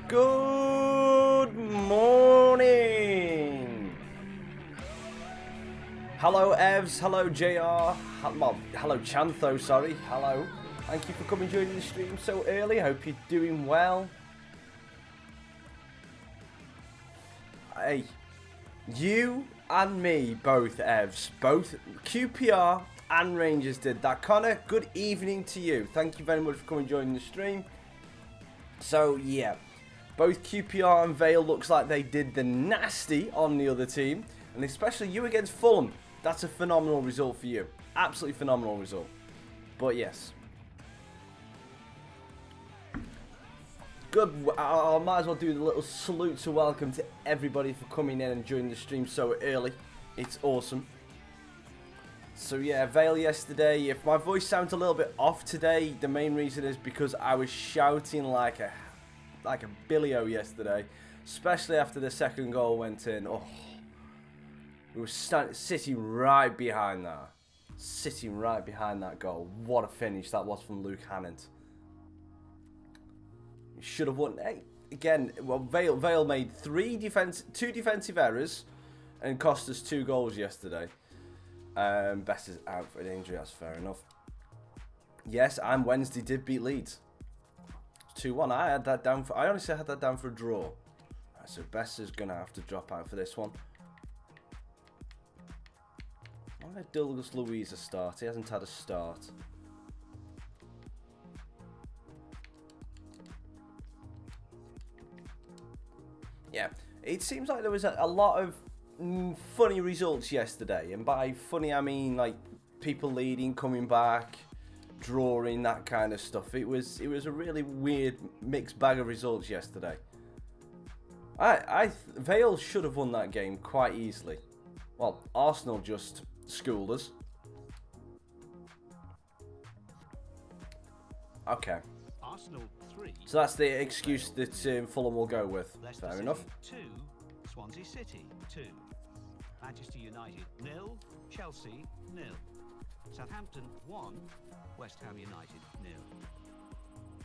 Good morning. Hello Evs, hello JR, hello Chantho, sorry, hello. Thank you for coming joining the stream so early, hope you're doing well. Hey, you and me both Evs, both QPR and Rangers did that. Connor, good evening to you. Thank you very much for coming joining the stream. So yeah, both QPR and Vale looks like they did the nasty on the other team, and especially you against Fulham. That's a phenomenal result for you. Absolutely phenomenal result. But yes. Good. I might as well do the little salute to welcome to everybody for coming in and joining the stream so early. It's awesome. So yeah, Vale yesterday. If my voice sounds a little bit off today, the main reason is because I was shouting like a billio yesterday, especially after the second goal went in. Oh, we were sitting right behind that. Sitting right behind that goal. What a finish that was from Luke Hannant. We should have won. Hey, again, well, Vale made two defensive errors and cost us 2 goals yesterday. Best is out for an injury, that's fair enough. Yes, and Wednesday did beat Leeds. 2-1. I had that down for. I honestly had that down for a draw. Right, so Best is gonna have to drop out for this one. Why did Douglas Luiz a start? He hasn't had a start. Yeah, it seems like there was a lot of funny results yesterday, and by funny I mean like people leading, coming back, drawing, that kind of stuff. It was a really weird mixed bag of results yesterday. Vale should have won that game quite easily. Well, Arsenal just schooled us. Okay. Arsenal 3. So that's the excuse that Fulham will go with. Leicester Fair enough. 2. Swansea City 2. Manchester United 0. Chelsea 0. Southampton 1. West Ham United 0.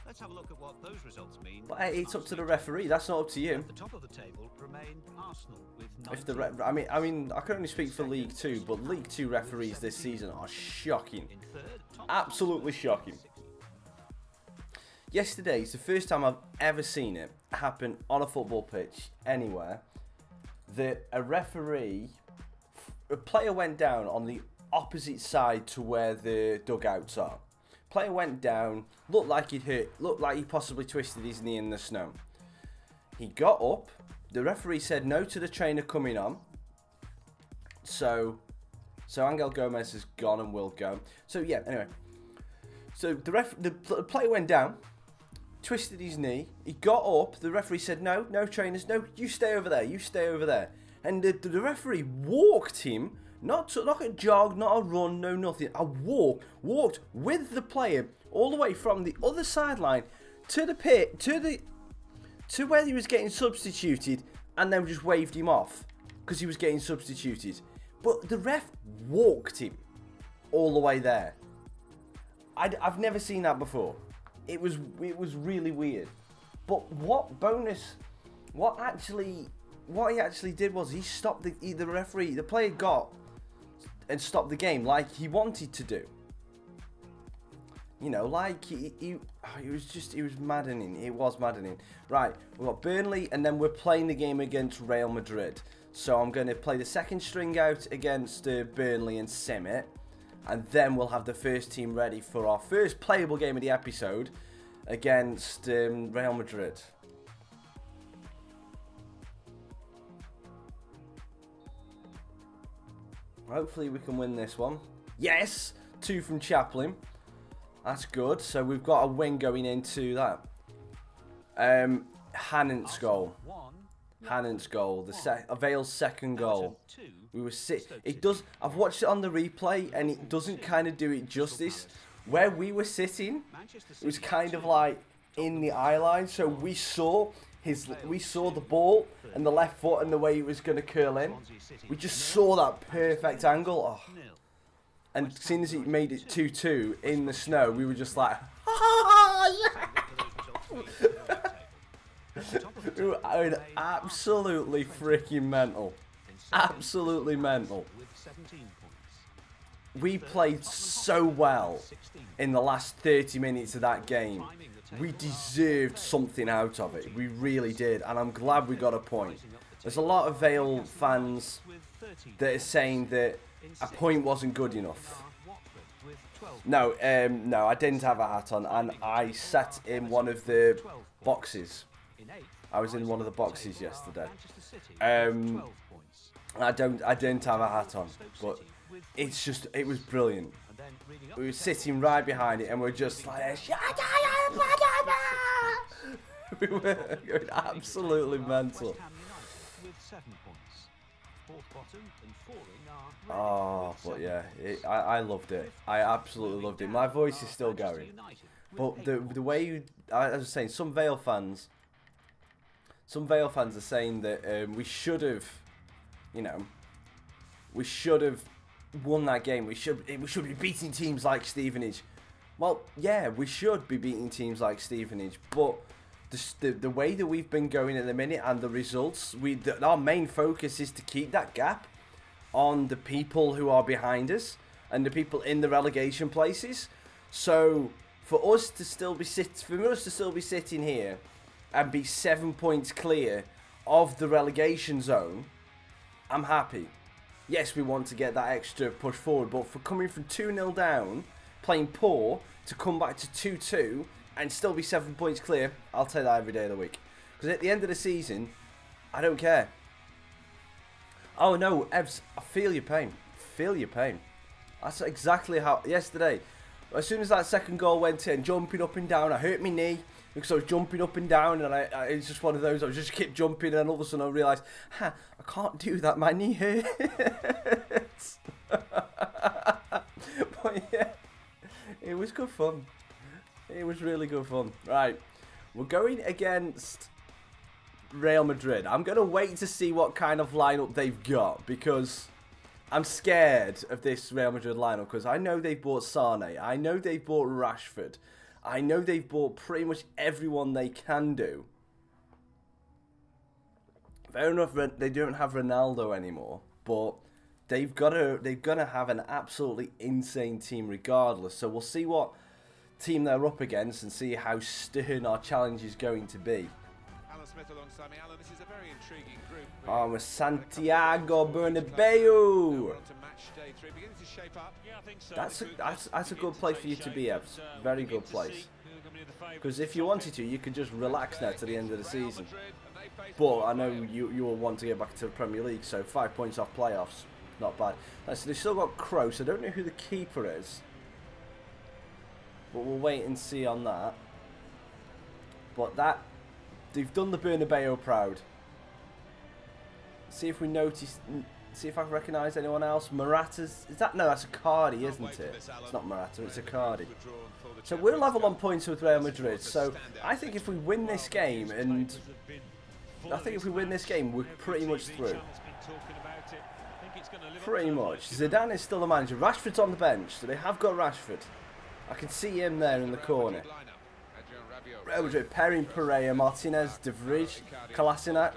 Let's have a look at what those results mean. But hey, it's up to the referee. That's not up to you. At the top of the table remain Arsenal with 19. If the I mean, I can only speak for League 2, but League 2 referees this season are shocking. In third, Absolutely shocking. Yesterday is the first time I've ever seen it happen on a football pitch anywhere that a player went down on the opposite side to where the dugouts are. Player went down, looked like he'd hurt, looked like he possibly twisted his knee in the snow. He got up, the referee said no to the trainer coming on. So Angel Gomez has gone and will go. So yeah, anyway. So the player went down, twisted his knee, he got up, the referee said no trainers, no, you stay over there, you stay over there. And the referee walked him, not a jog, not a run, no nothing, walked with the player all the way from the other sideline to the pit, to where he was getting substituted, and then just waved him off because he was getting substituted. But the ref walked him all the way there. I've never seen that before. It was really weird. But what he actually did was he stopped the referee. The player got and stopped the game like he wanted to do. You know, like it was maddening. It was maddening. Right, we've got Burnley, and then we're playing the game against Real Madrid. So I'm going to play the second string out against Burnley and sim it. And then we'll have the first team ready for our first playable game of the episode against Real Madrid. Hopefully we can win this one. Yes! 2 from Chaplin. That's good. So we've got a win going into that. Hannant's goal. Hannant's goal. Vale's second goal. We were I've watched it on the replay and it doesn't kind of do it justice. Where we were sitting, it was kind of like in the eye line, so we saw the ball and the left foot and the way he was going to curl in. We just saw that perfect angle. Oh. And as soon as he made it 2-2 in the snow, we were just like, We were absolutely freaking mental. Absolutely mental. We played so well in the last 30 minutes of that game. We deserved something out of it. We really did. And I'm glad we got a point. There's a lot of Vale fans that are saying that a point wasn't good enough. No, no, I didn't have a hat on, and I sat in one of the boxes. I was in one of the boxes yesterday. I didn't have a hat on, but it's just, it was brilliant. We were sitting right behind it, and we're just like, we were going absolutely mental. Oh, but yeah, I loved it. I absolutely loved it. My voice is still going. But the way you, as I was saying, some Vale fans are saying that we should have, you know, we should have won that game. We should be beating teams like Stevenage. Well, yeah, we should be beating teams like Stevenage, but the way that we've been going at the minute and the results, our main focus is to keep that gap on the people who are behind us and the people in the relegation places. So for us to still be sitting here and be 7 points clear of the relegation zone, I'm happy. Yes, we want to get that extra push forward, but for coming from 2-0 down, playing poor, to come back to 2-2 and still be 7 points clear, I'll take that every day of the week. Because at the end of the season, I don't care. Oh no, Evs, I feel your pain. Feel your pain. That's exactly how, yesterday, as soon as that second goal went in, jumping up and down, I hurt my knee because I was jumping up and down, and it's just one of those, I just kept jumping, and all of a sudden I realised, I can't do that, my knee hurts. But yeah, it was good fun. It was really good fun. Right, we're going against Real Madrid. I'm going to wait to see what kind of lineup they've got, because I'm scared of this Real Madrid lineup, because I know they've bought Sane, I know they've bought Rashford, I know they've bought pretty much everyone they can do. Fair enough, they don't have Ronaldo anymore, but they're gonna have an absolutely insane team regardless. So we'll see what team they're up against and see how stern our challenge is going to be. Alongside me, Alan, this is a very intriguing group. Oh, with Santiago Bernabeu. That's a good place for you to be, Evs. Very good place. Because if you wanted to, you could just relax now to the end of the season. But I know you will want to get back to the Premier League, so 5 points off playoffs, not bad. So they've still got Kroos. I don't know who the keeper is, but we'll wait and see on that. But they've done the Bernabeu proud. See if we notice. See if I can recognise anyone else. Morata's. Is that? No, that's a Cardi, isn't it? It's not Morata. It's a Cardi. So we're level on points with Real Madrid. So I think if we win this game, we're pretty much through. Pretty much. Zidane is still the manager. Rashford's on the bench, so they have got Rashford. I can see him there in the corner. Real Madrid, Perin, Pereira, Martinez, De Vrij, Kolasinac,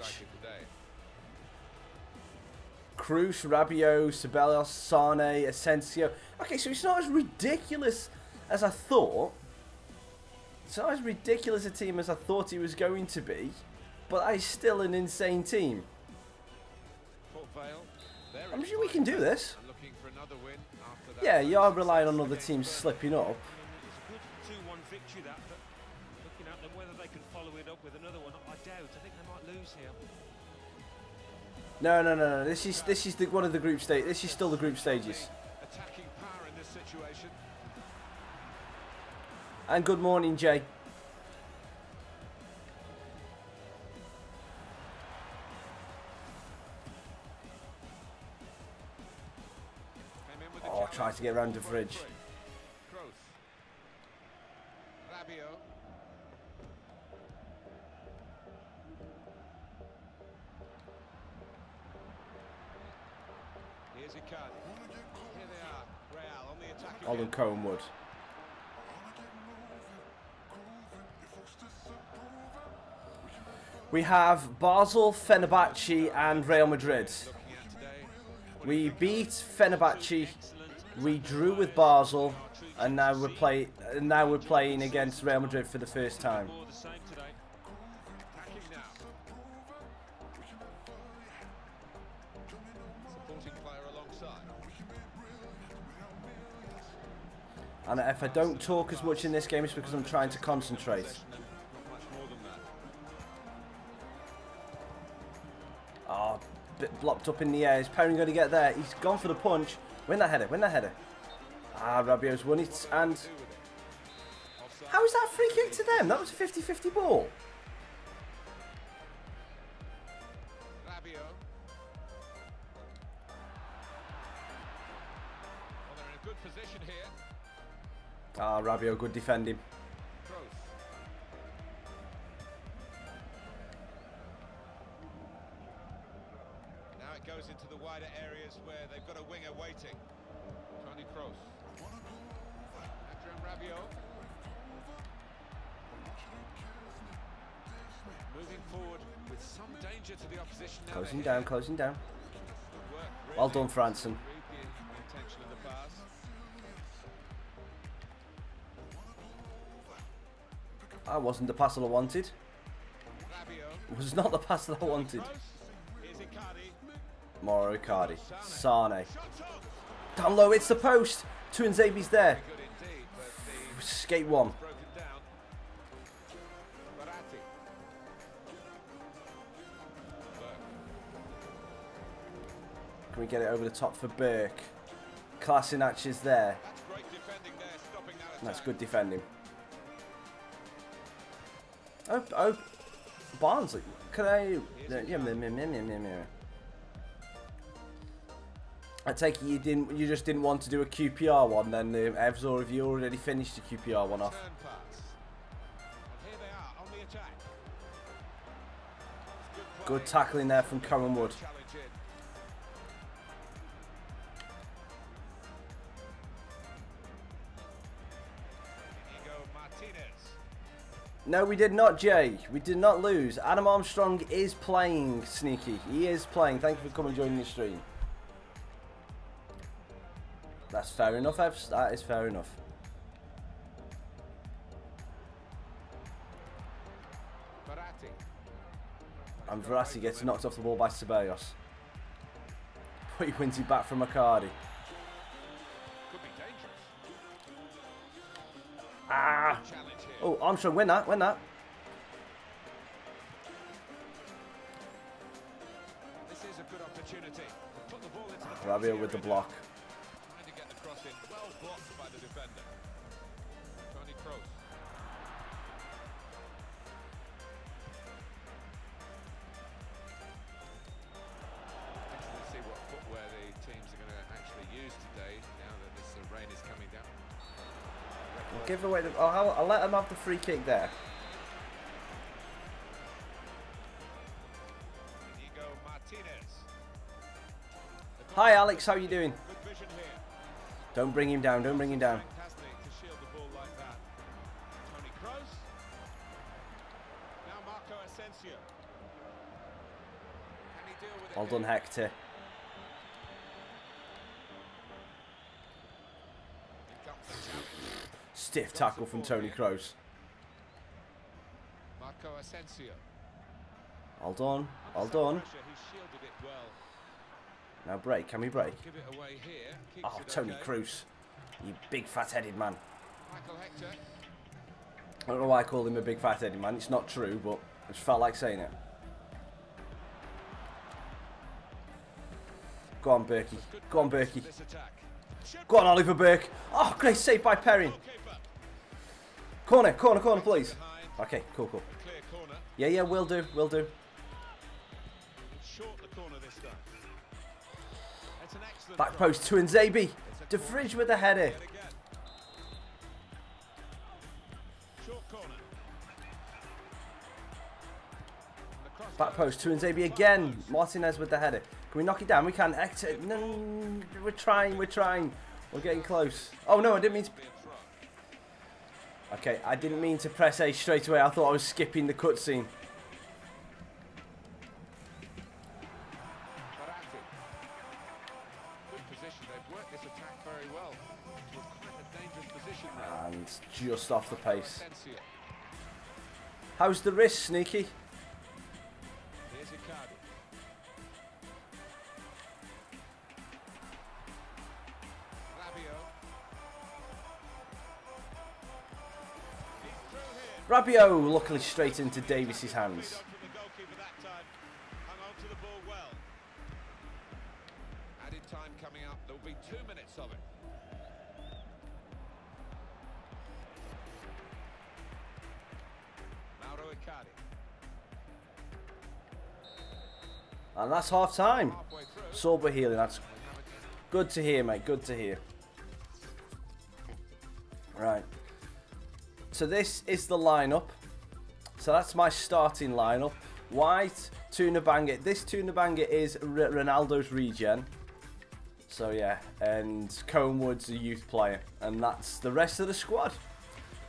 Kroos, Rabiot, Ceballos, Sane, Asensio. Okay, so it's not as ridiculous as I thought. It's not as ridiculous a team as I thought it was going to be, but that is still an insane team. I'm sure we can do this. Yeah, you are relying on other teams slipping up. No. This is one of the group stage. This is still the group stages. And good morning, Jay. Oh, try to get around the fridge. Olden Cohenwood. We have Basel, Fenerbahce and Real Madrid. We beat Fenerbahce, we drew with Basel, and now we're playing against Real Madrid for the first time. And if I don't talk as much in this game, it's because I'm trying to concentrate. Oh, bit blocked up in the air. Is Perrin going to get there? He's gone for the punch. Win that header, win that header. Ah, Rabiot's won it. And how is that free kick to them? That was a 50-50 ball. Ah, Rabiot, good defending. Now it goes into the wider areas where they've got a winger waiting. Tony Kroos. Adrian Rabiot. Moving forward with some danger to the opposition now. Closing down, closing down. Well done, Franson. That wasn't the pass that I wanted. It was not the pass that I wanted. Mauro Icardi. Sane. Down low, it's the post. Tuanzebe's there. Skate one. Can we get it over the top for Burke? Kolasinac is there. That's good defending. Oh, Barnes, can I? I take it you just didn't want to do a QPR one, then, Evs, or have you already finished the QPR one off? Good tackling there from Cohen Wood. No, we did not, Jay. We did not lose. Adam Armstrong is playing, Sneaky. He is playing. Thank you for coming and joining the stream. That's fair enough, Evs. That is fair enough. And Verratti gets knocked off the ball by Ceballos. But he wins it back from Icardi. Ah! Oh, Armstrong, win that, win that. This is a good opportunity. Put the ball into the Rabiot with the block. Trying to get the cross in. Well blocked by the defender. Tony Kroos. Let's see what footwear the teams are going to actually use today now that this rain is coming down. We'll give away the. I'll let them have the free kick there. Hi Alex, how you doing? Don't bring him down, don't bring him down. Well done, Hector. Stiff tackle from Tony Kroos. Well done, well done. Now break, can we break? Oh, Tony Kroos, you big fat-headed man. I don't know why I call him a big fat-headed man, it's not true, but I just felt like saying it. Go on, Berkey. Go on, Berkey. Go on, Oliver Burke. Oh, great save by Perrin. Corner, corner, corner, please. Okay, cool, cool. Yeah, yeah, will do, will do. Back post to Nzabi. De Vrij with the header. Back post to Nzabi again. Martinez with the header. Can we knock it down? We can. Hector. No, we're trying, we're trying. We're getting close. Oh no, I didn't mean to. Okay, I didn't mean to press A straight away. I thought I was skipping the cutscene. just off the pace. How's the wrist, Sneaky? Here's Icardi. Rabiot luckily straight into Davies's hands. Added time coming up. There will be 2 minutes of it. Mauro Icardi. And that's half time. Sober healing. That's good to hear, mate. Good to hear. Right. So this is the lineup. So that's my starting lineup. White, Tuna Banga. This Tuna Banga is Ronaldo's regen. So yeah, and Conewood's a youth player. And that's the rest of the squad.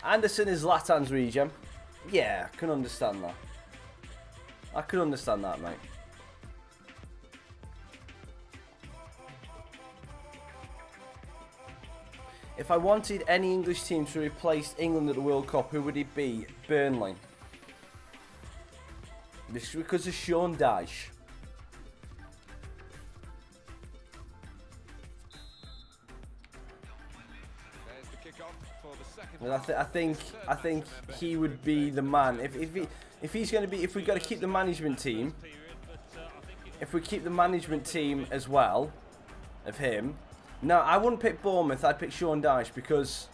Anderson is Zlatan's regen. Yeah, I can understand that. I can understand that, mate. If I wanted any English team to replace England at the World Cup, who would it be? Burnley. This is because of Sean Dyche. There's the kickoff for the second And I think he would be the man. If he's going to be, if we've got to keep the management team, if we keep the management team as well of him. No, I wouldn't pick Bournemouth. I'd pick Sean Dyche because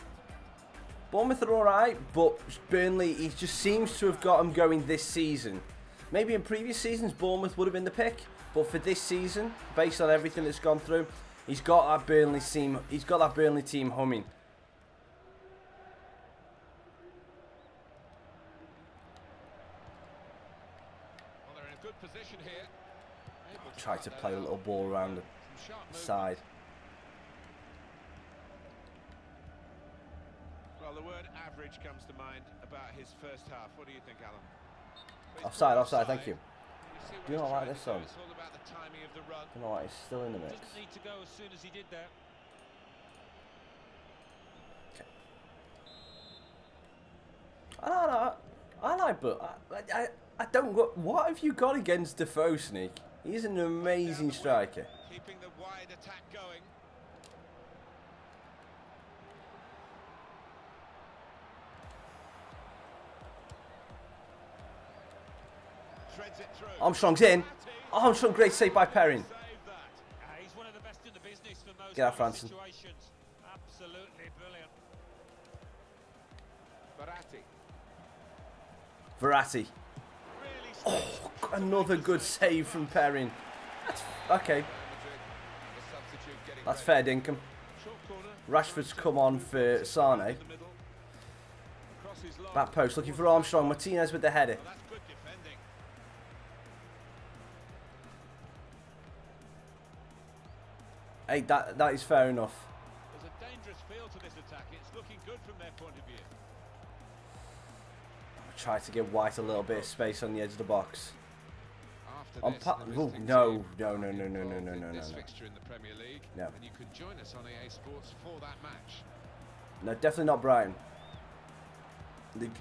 Bournemouth are alright, but Burnley, he just seems to have got them going this season. Maybe in previous seasons, Bournemouth would have been the pick, but for this season, based on everything that's gone through, he's got that Burnley team. He's got that Burnley team humming. Well, they're in a good position here. Try to play a little ball around the side. Well, the word average comes to mind about his first half. What do you think, Alan? Offside, offside, thank you. Do you not like this song? It's all about the timing of the run. Do you know what? It's still in the mix. Doesn't need to go as soon as he did that. I like, but I don't got. What have you got against Defoe, Sneak? He's an amazing striker. Keeping the wide attack going. Threads it through. Armstrong's in. Armstrong, great save by Perrin. He's one of the best in the business for most Get out, Franson. situations. Absolutely brilliant. Verratti. Verratti. Oh, another good save from Perrin. That's okay. That's fair dinkum. Rashford's come on for Sane. Back post, looking for Armstrong. Martinez with the header. Hey, that is fair enough. There's a dangerous feel to this attack. It's looking good from their point of view. Try to give White a little bit of space on the edge of the box. On no, no. This fixture in the Premier League, No. and you can join us on EA Sports for that match. No, definitely not Brighton.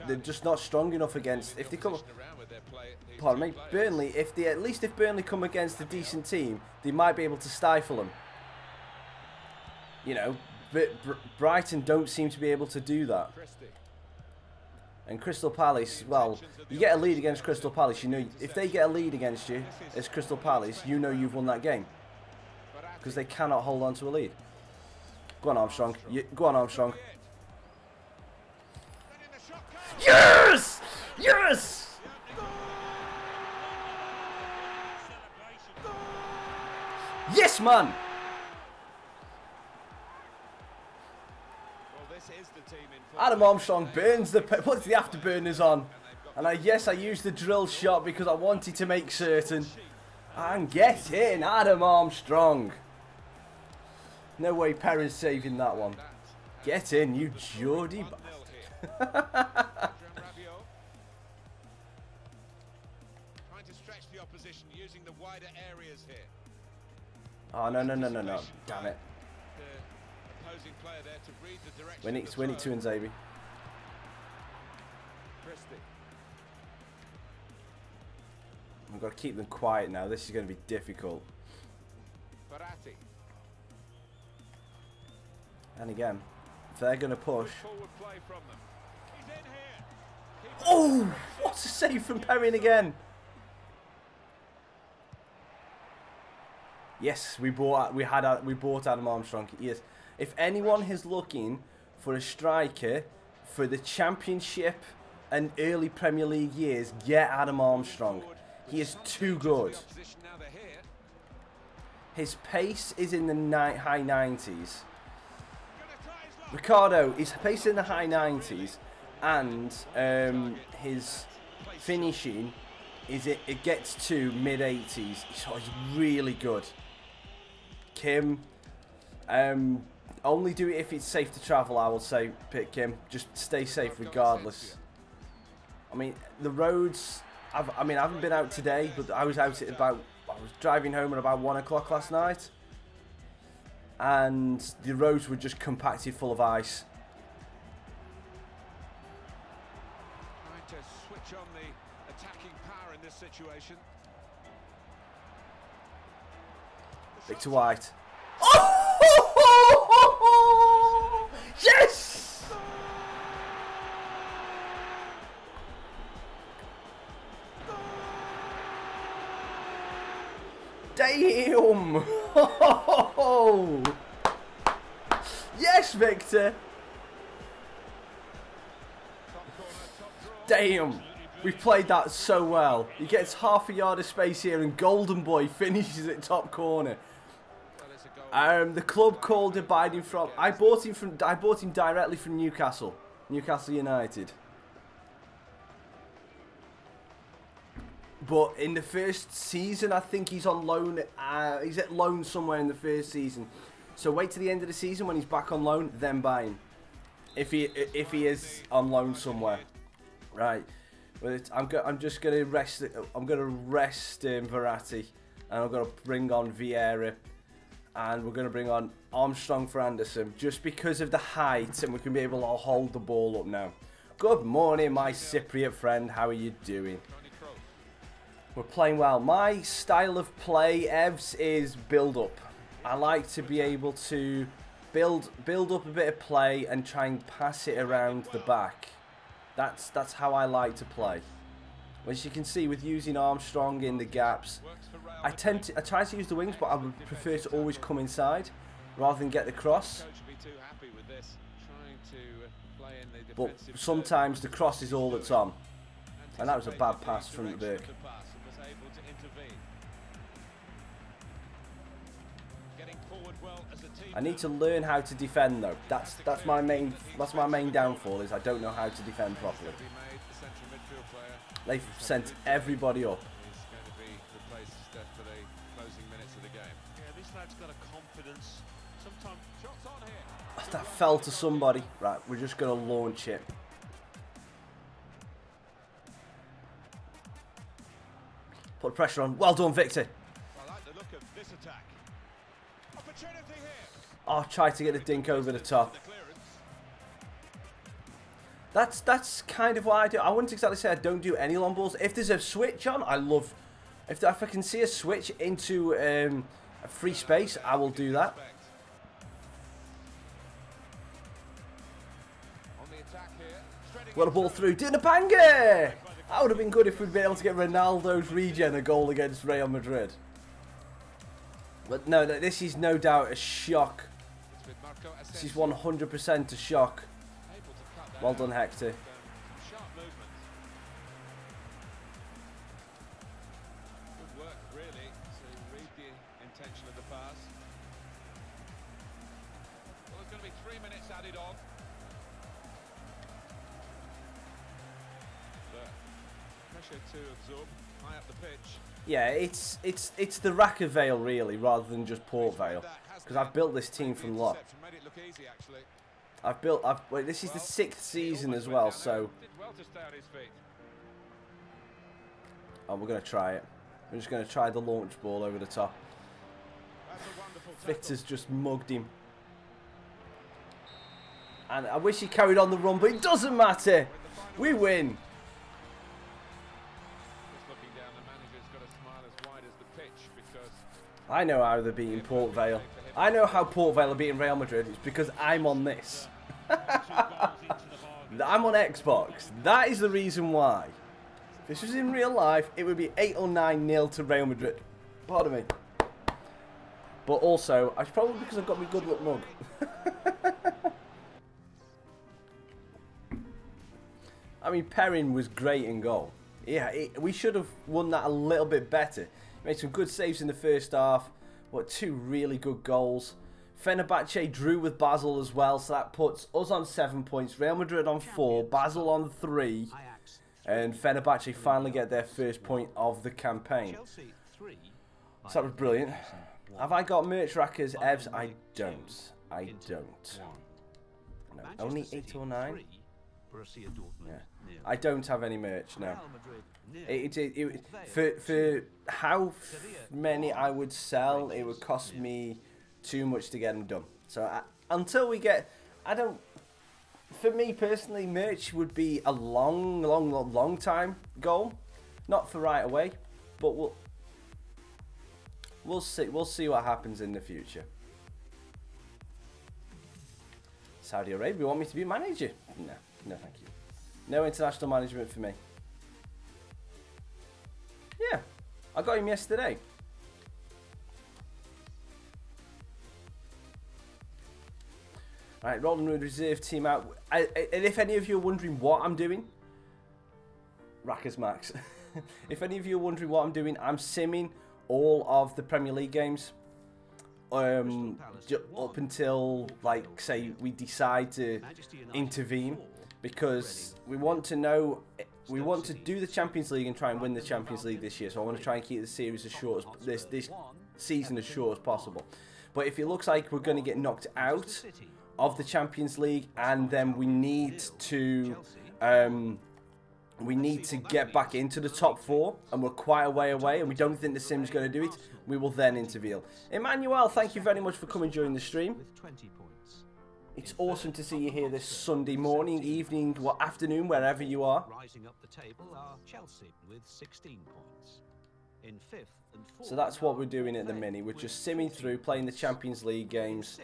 They're just not strong enough against. If they come, pardon me, Burnley. If Burnley come against a decent team, they might be able to stifle them. You know, but Brighton don't seem to be able to do that. And Crystal Palace, well, you get a lead against Crystal Palace, you know, if they get a lead against you as Crystal Palace, you know you've won that game. Because they cannot hold on to a lead. Go on, Armstrong. Go on, Armstrong. Yes! Yes! Yes, man! Adam Armstrong burns puts the afterburners on. And yes, I used the drill shot because I wanted to make certain. And get in, Adam Armstrong. No way Perrin's saving that one. Get in, you Geordie bastard. Trying to stretch the opposition using the wider areas here. Oh, no. Damn it. The opposing player there to read the direction. We need to win, Zabi. We've got to keep them quiet now. This is going to be difficult. And again, if they're going to push. Oh, what a save from Perrin again. Yes, we bought Adam Armstrong. Yes. If anyone is looking for a striker for the Championship and early Premier League years, get Adam Armstrong. He is too good. His pace is in the high 90s. Ricardo, his pace in the high 90s, and his finishing it gets to mid 80s. So he's really good. Kim, only do it if it's safe to travel. I will say pick Kim. Just stay safe regardless. I mean the roads. I haven't been out today, but I was out at I was driving home at about 1 o'clock last night, and the roads were just compacted full of ice. Trying to switch on the attacking power in this situation. Victor White. Oh! Yes! Damn! Yes, Victor! Damn! We played that so well. He gets half a yard of space here, and Golden Boy finishes at top corner. The club called abiding from. I bought him directly from Newcastle United. But in the first season, I think he's on loan. He's at loan somewhere in the first season. So wait to the end of the season when he's back on loan, then buy him. If he is on loan somewhere, right? But I'm just gonna rest. I'm gonna rest Verratti, and I'm gonna bring on Vieira, and we're gonna bring on Armstrong for Anderson, just because of the height, and we can be able to hold the ball up now. Good morning, my Cypriot friend. How are you doing? We're playing well. My style of play, Evs, is build up. I like to be able to build up a bit of play and try and pass it around the back. That's how I like to play. As you can see, with using Armstrong in the gaps, I try to use the wings, but I would prefer to always come inside rather than get the cross. But sometimes the cross is all that's on, and that was a bad pass from Burke. I need to learn how to defend though. That's my main downfall, is I don't know how to defend properly. They've sent everybody up. That fell to somebody. Right, we're just gonna launch it. Put pressure on. Well done, Victor. I like the look of this attack. Opportunity here. Oh, try to get the dink over the top. That's kind of what I do. I wouldn't exactly say I don't do any long balls. If there's a switch on, I love. If I can see a switch into a free space, I will do that. Got a ball through. Doing a banger! That would have been good if we'd been able to get Ronaldo's regen a goal against Real Madrid. But no, this is no doubt a shock. This is 100% a shock. Well done, Hector. Good work, really, to read the intention of the pass. Well, there's going to be 3 minutes added on. Pressure to absorb high up the pitch. Yeah, it's the Raccas VALE really, rather than just Port VALE, because I've built this team from lot. Wait, this is the 6th season as well, so. Oh, we're gonna try it. We're just gonna try the launch ball over the top. Victor's just mugged him, and I wish he carried on the run, but it doesn't matter. We win. I know how they're beating Port Vale. I know how Port Vale are beating Real Madrid. It's because I'm on this. I'm on Xbox. That is the reason why. If this was in real life, it would be 8 or 9-0 to Real Madrid. Pardon me. But also, it's probably because I've got my good luck mug. I mean, Perrin was great in goal. Yeah, we should have won that a little bit better. Made some good saves in the first half. What, 2 really good goals. Fenerbahce drew with Basel as well, so that puts us on 7 points. Real Madrid on 4, Basel on 3. And Fenerbahce finally get their first point of the campaign. So that was brilliant. Have I got merch Raccas, Evs? I don't. I don't. No, only 8 or 9? Yeah. I don't have any merch, no. For how many I would sell, it would cost me too much to get them done. So until we get, for me personally, merch would be a long time goal. Not for right away, but we'll see what happens in the future. Saudi Arabia want me to be manager? No thank you. No international management for me. Yeah, I got him yesterday. Right, rolling with reserve team out. And if any of you are wondering what I'm doing, Raccas Max. If any of you are wondering what I'm doing, I'm simming all of the Premier League games. Up until, like, say, we decide to intervene. Because we want to know, we want to do the Champions League and try and win the Champions League this year. So I want to try and keep the series as short as this season as short as possible. But if it looks like we're going to get knocked out of the Champions League and then we need to get back into the top 4 and we're quite a way away and we don't think the sim's going to do it, we will then intervene. Emmanuel, thank you very much for coming during the stream. It's awesome to see you here this Sunday morning, evening, afternoon, wherever you are. Rising up the table are Chelsea with 16 points. In 5th and 4th. So that's what we're doing at the minute. We're just simming through, playing the Champions League games,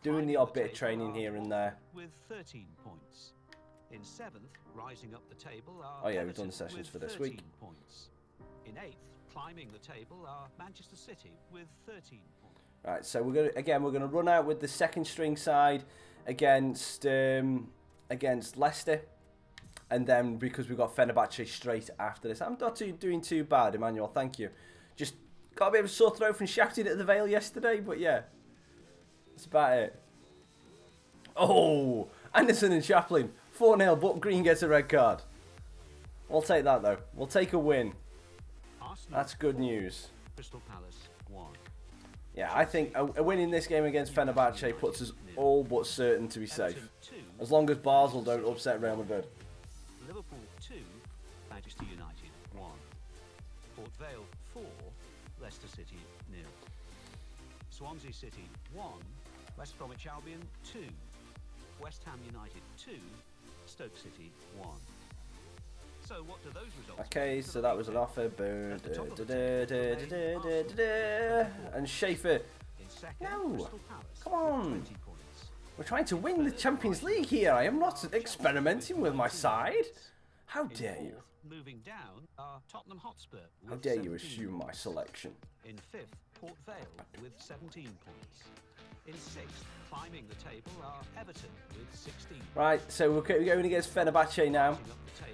doing the odd bit of training here and there. With 13 points. In 7th, rising up the table are oh yeah, we've done the sessions for this week. Points. In 8th, climbing the table are Manchester City with 13 points. Right, so we're gonna run out with the second string side against Leicester, and then because we've got Fenerbahce straight after this. I'm not doing too bad, Emmanuel. Thank you. Just got a bit of a sore throat from shouting at the Vale yesterday, but yeah, that's about it. Oh, Anderson and Chaplin 4-0, but Green gets a red card. We'll take that though. We'll take a win. Arsenal, that's good news. Crystal Palace 1. Yeah, I think a win in this game against Fenerbahce puts us all but certain to be safe. As long as Basel don't upset Real Madrid. Liverpool 2, Manchester United 1. Port Vale 4, Leicester City 0. Swansea City 1, West Bromwich Albion 2. West Ham United 2, Stoke City 1. So what do those results okay, so that was an offer. And Schaefer. No, come on. We're trying to win the Champions League here. I am not experimenting with my side. How dare you? Moving down are Tottenham Hotspur. How dare you assume my selection? In 5th, Port Vale with 17 points. In 6th, climbing the table are Everton with 16. Right, so we're going against Fenerbahce now.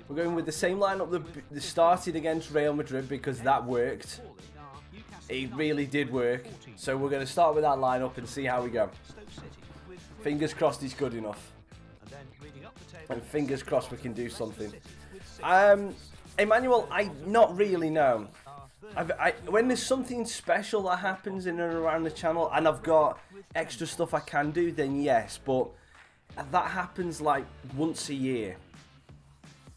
We're going with the same lineup that started against Real Madrid because that worked. It really did work. So we're going to start with that lineup and see how we go. Fingers crossed he's good enough. And fingers crossed we can do something. Emmanuel, I not really know. When there's something special that happens in and around the channel and I've got extra stuff I can do, then yes, but that happens like once a year,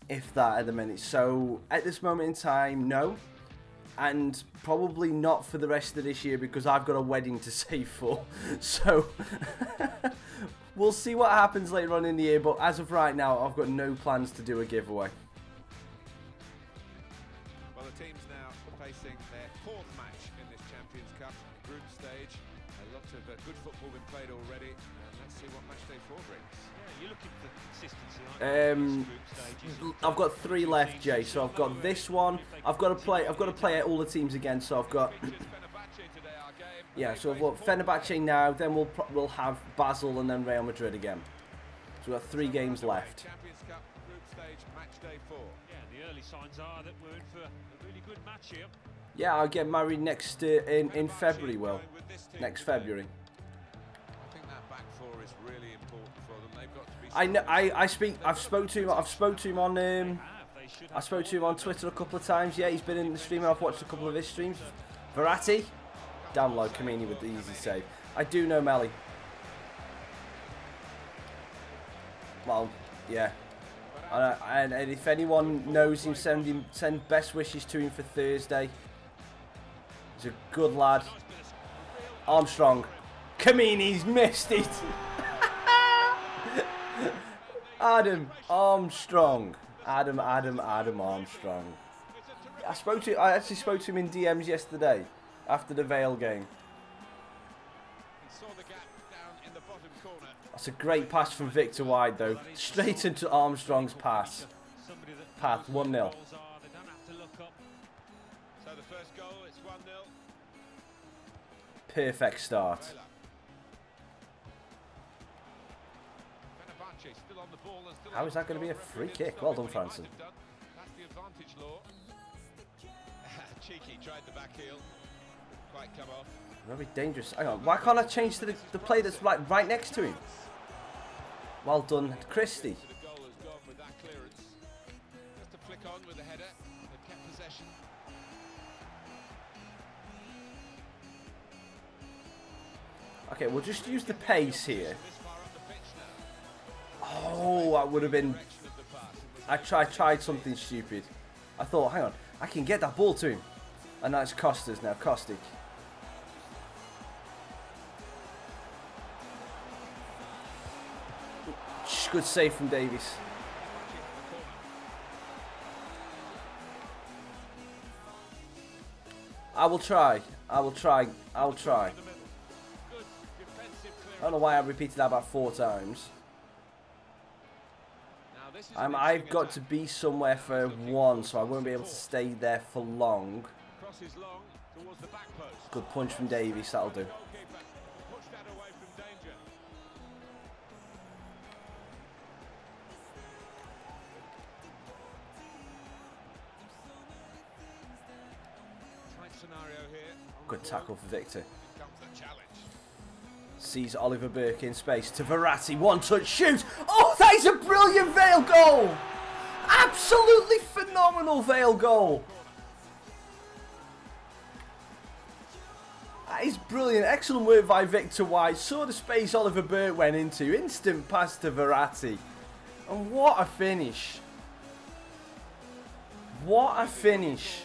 if that at the minute. So at this moment in time, no, and probably not for the rest of this year because I've got a wedding to save for. So we'll see what happens later on in the year, but as of right now, I've got no plans to do a giveaway. Well, the teams now face facing their 4th match in this Champions Cup group stage. A lot of good football been played already, and let's see what match day 4 brings. Yeah, you're looking for consistency, aren't you? Group stages. I've got 3 left, Jay. So I've got this one. I've got to play all the teams again. So I've got yeah. So I've got Fenerbahce now. Then we'll have Basel and then Real Madrid again. So we've got 3 games left. Champions Cup group stage match day 4. Yeah, the early signs are that we're in for a really good match here. Yeah, I'll get married next in February. Well, next February. I think that back 4 is really important for them. They've got to be. I know. I've spoke to him on. I spoke to him on Twitter a couple of times. Yeah, he's been in the stream. I've watched a couple of his streams. Verratti, down low. Kamini with the easy save. I do know Melly. Well, yeah. And if anyone knows him, send best wishes to him for Thursday. He's a good lad. Armstrong. Kamini's missed it. Adam Armstrong. Adam Armstrong. I actually spoke to him in DMs yesterday after the Vale game. That's a great pass from Victor Wide though. Straight into Armstrong's pass. Path 1-0. So the first goal, it's 1-0. Perfect start. Still on the ball and still How is that going to be a free kick? Well done, Franson. That's the advantage law. Cheeky tried the back heel. Quite come off. Very dangerous. Hang on, why can't I change to the play that's right next to him? Well done, Christie. The goal has gone with that clearance. Just a flick on with the header. They've kept possession. Okay, we'll just use the pace here. This far up the pitch now. Oh, that would have been... Direction of the pass. I tried something stupid. I thought, hang on, I can get that ball to him. And now it's Costa's now, Kostic. Good save from Davies. I will try. I don't know why I repeated that about 4 times. I've got to be somewhere for 1, so I won't be able to stay there for long. Crosses long towards the back post. Good punch from Davies, that'll do. Goalkeeper pushed that away from danger. Tight scenario here. Good tackle for Victor. Here comes the challenge. Sees Oliver Burke in space to Verratti. 1-touch shoot. Oh, that is a brilliant Vale goal. Absolutely phenomenal Vale goal. That is brilliant. Excellent work by Victor White. Saw the space Oliver Burke went into. Instant pass to Verratti. And what a finish. What a finish.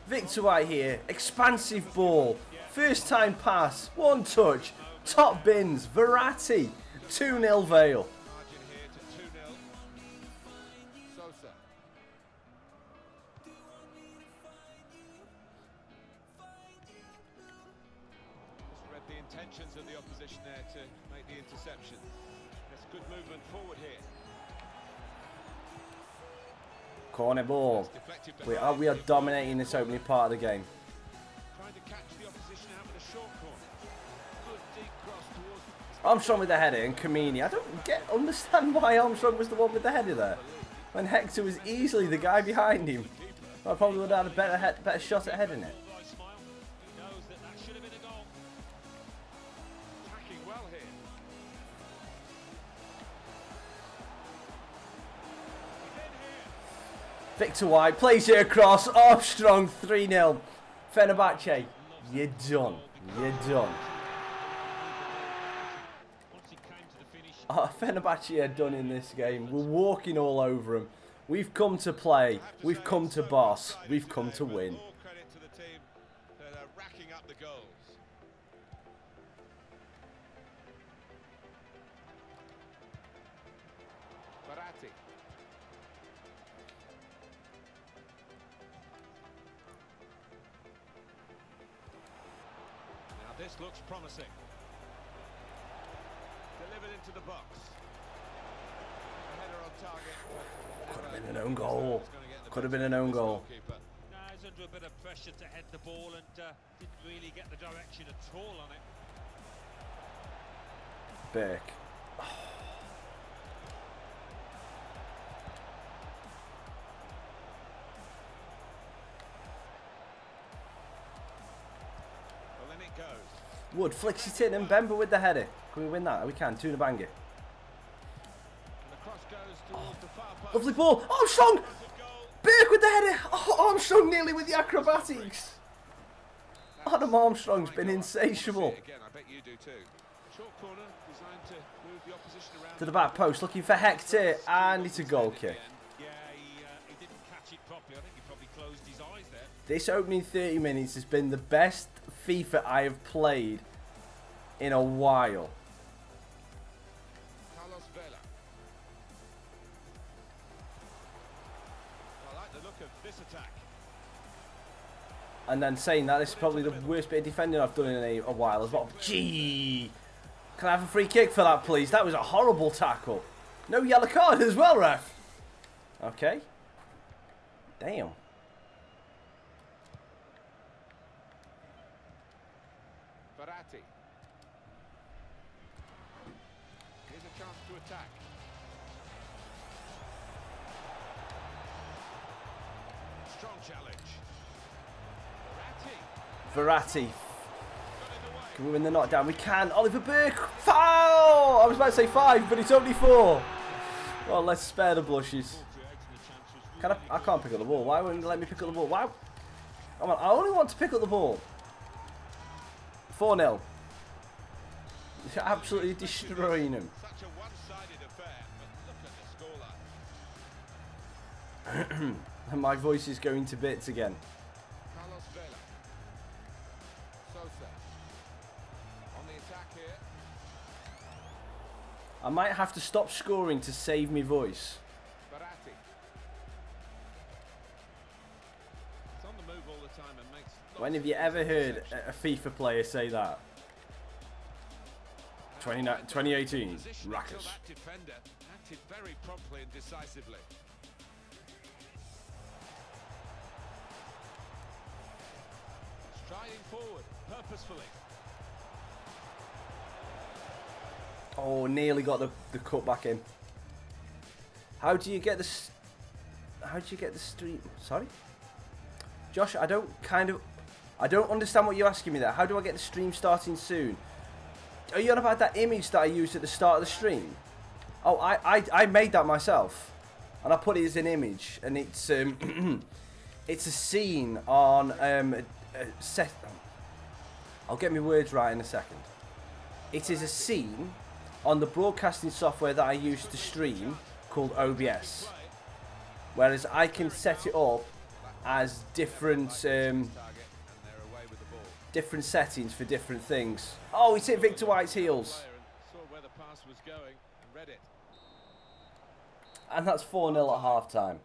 Victor White here. Expansive ball. First time pass. 1 touch. Top bins. Verratti. 2-0 Vale. Margin here to 2-0. Sosa. Just read the intentions of the opposition there to make the interception. That's good movement forward here. Corner ball. Deflected We are dominating this opening part of the game. Trying to catch the opposition out with a short corner. Good deep cross towards. Armstrong with the header and Kamini. I don't understand why Armstrong was the one with the header there. When Hector was easily the guy behind him. I probably would have had a better shot at heading it. Smile. He knows that should have been a goal. Attacking well here. Victor White plays it across. Armstrong 3-0. Fenerbahce, you're done. You're done. Once he came to the finish, Fenerbahce are done in this game. We're walking all over them. We've come to play. We've come to boss. We've come to win. All credit to the team that are racking up the goals. Verratti. This looks promising. Delivered into the box. A header on target. Could have been an own goal. Could have been an own goal. No, he's under a bit of pressure to head the ball and didn't really get the direction at all on it. Burke. Well, then it goes. Wood flicks it in and Bemba with the header. Can we win that? We can. Tuna Banga. And the cross goes towards the far post. Lovely ball. Armstrong! Burke with the header. Oh, Armstrong nearly with the acrobatics. Adam Armstrong's been insatiable. Again, I bet you do too. Short corner designed to move the opposition around. To the back post, looking for Hector, and it's a goal kick. Yeah, he didn't catch it properly. I think he probably closed his eyes there. This opening 30 minutes has been the best FIFA I have played in a while. Carlos Vela. I like the look of this attack. And then saying that, this is probably the worst bit of defending I've done in a while as well. Gee! Can I have a free kick for that, please? That was a horrible tackle. No yellow card as well, ref. Okay. Damn. Verratti. Here's a chance to attack. Strong challenge. Verratti. Can we win the knockdown? We can. Oliver Burke. Foul! I was about to say 5, but it's only 4. Well, let's spare the blushes. Can I can't pick up the ball. Why wouldn't you let me pick up the ball? Why? Come on, I only want to pick up the ball. 4-0. Absolutely destroying him. Such a one-sided affair, but look at the scoreline. And my voice is going to bits again. Carlos Vela. Sosa. On the attack here. I might have to stop scoring to save my voice. Verratti. It's on the move all the time and makes. When have you ever heard a FIFA player say that? 2018, Raccas. That defender acted very promptly and decisively. Striding forward, purposefully. Oh, nearly got the cut back in. How do you get the stream? Sorry, Josh. I don't understand what you're asking me there. How do I get the stream starting soon? Are you on about that image that I used at the start of the stream? Oh, I made that myself, and I put it as an image, and it's it's a scene on a set. I'll get my words right in a second. It is a scene on the broadcasting software that I use to stream called OBS, whereas I can set it up as different different settings for different things. Oh, he's hit Victor White's heels. Saw where the pass was going and read it. And that's 4-0 at half-time.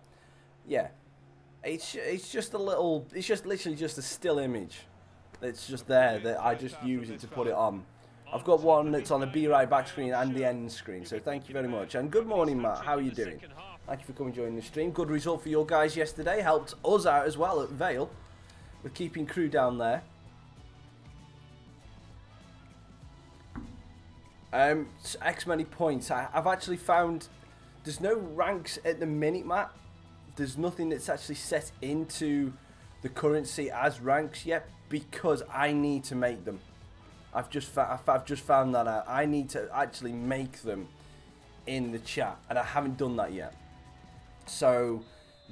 Yeah. It's just a little, it's just literally just a still image. It's just there that I just use it to put it on. I've got one that's on the Be Right back screen and the end screen, so thank you very much. And good morning, Matt. How are you doing? Thank you for coming and joining the stream. Good result for your guys yesterday. Helped us out as well at Vale with keeping crew down there. X many points. I've actually found there's no ranks at the minute, Matt. There's nothing that's actually set into the currency as ranks yet because I need to make them. I've just found that out. I need to actually make them in the chat, and I haven't done that yet. So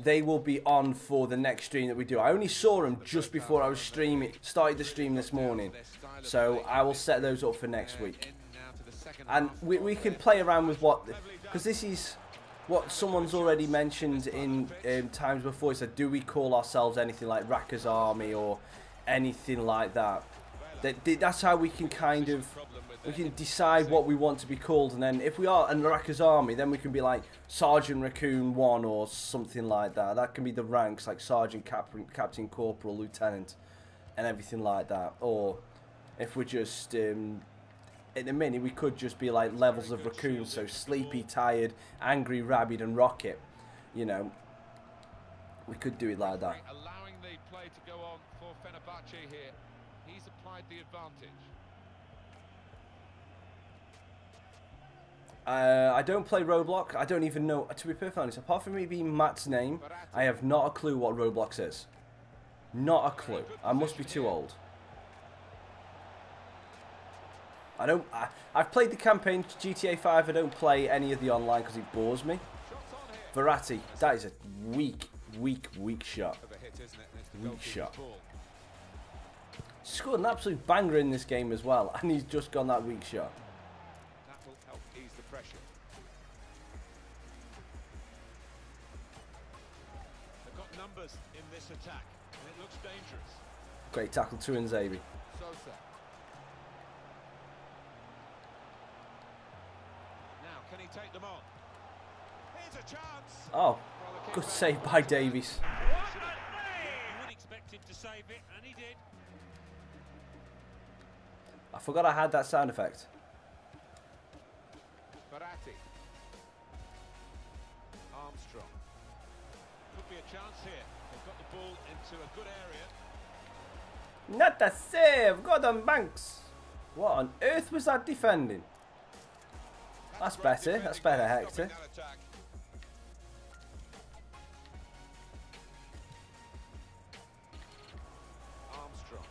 they will be on for the next stream that we do. I only saw them just before I was started the stream this morning, so I will set those up for next week. And we can play around with what, because this is what someone's already mentioned in times before. He said, do we call ourselves anything like Raccas Army or anything like that? That's how we can kind of, we can decide what we want to be called. And then if we are in Raccas Army, then we can be like Sergeant Raccoon 1 or something like that. That can be the ranks, like Sergeant, Captain, Corporal, Lieutenant, and everything like that. Or if we're just in a minute we could just be like levels of Raccoon, so sleepy, tired, angry, rabid and rocket, you know, we could do it like that. Allowing the play to go on for Fenerbahce here. He's applied the advantage. I don't play Roblox. I don't even know, to be perfectly honest, apart from me being Matt's name, I have not a clue what Roblox is. Not a clue. I must be too old. I've played the campaign GTA 5. I don't play any of the online because it bores me. Verratti, that is a weak shot. Weak shot. Scored an absolute banger in this game as well, and he's just gone that weak shot. That will help ease the pressure. They've got numbers in this attack, and it looks dangerous. Great tackle to Nzabi. Sosa. Now, can he take them on? Here's a chance. Oh, good save by Davies. You would expect him to save it, and he did. I forgot I had that sound effect. Verratti. Armstrong. Could be a chance here. They've got the ball into a good area. Not a save, Gordon Banks. What on earth was that defending? That's better. That's better, Hector. Armstrong.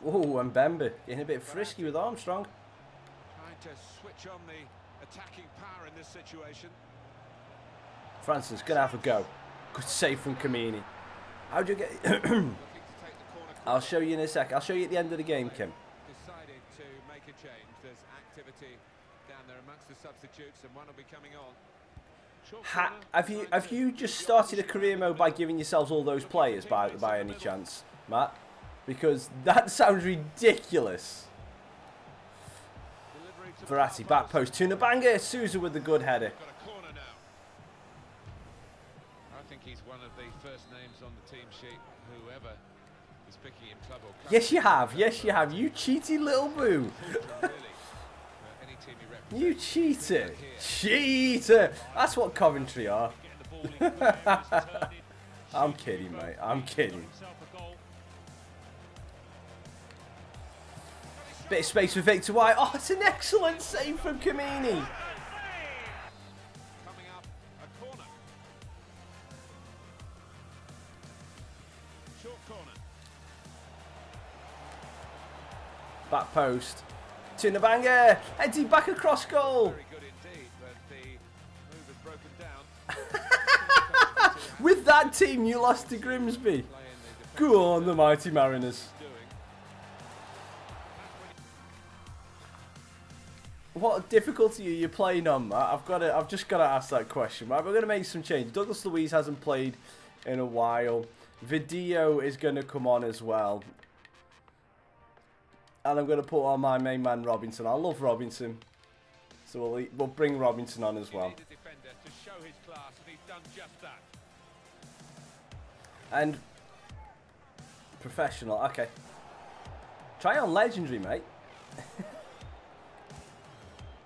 Oh, and Bemba getting a bit frisky with Armstrong. Trying to switch on the attacking power in this situation. Francis gonna have a go. Good save from Kamini. How'd you get? Looking to take the corner. I'll show you in a sec. I'll show you at the end of the game, Kim. Decided to make a change. There's activity down there amongst the substitutes, and one will be coming on. Have you just started a career mode by giving yourselves all those players by any chance, Matt? Because that sounds ridiculous. Verratti back post, tuna banger. Sousa with the good header. Got a corner now. I think he's one of the first names on the team sheet. Whoever is picking him trouble. Yes, you have. Yes, you have. You cheaty little boo. You cheater. Cheater. That's what Coventry are. I'm kidding, mate. I'm kidding. Bit of space for Victor White. Oh, it's an excellent save from Kamini. Coming up, a corner. Short corner. Back post. Tuna banger. Heads back across goal. Very good indeed, but the move has broken down. With that team, you lost to Grimsby. Go on, the mighty Mariners. What difficulty are you playing on, Matt? I've just got to ask that question. Right, we're going to make some change. Douglas Luiz hasn't played in a while. Video is going to come on as well. And I'm going to put on my main man, Robinson. I love Robinson. So we'll bring Robinson on as well. And professional. Okay. Try on legendary, mate.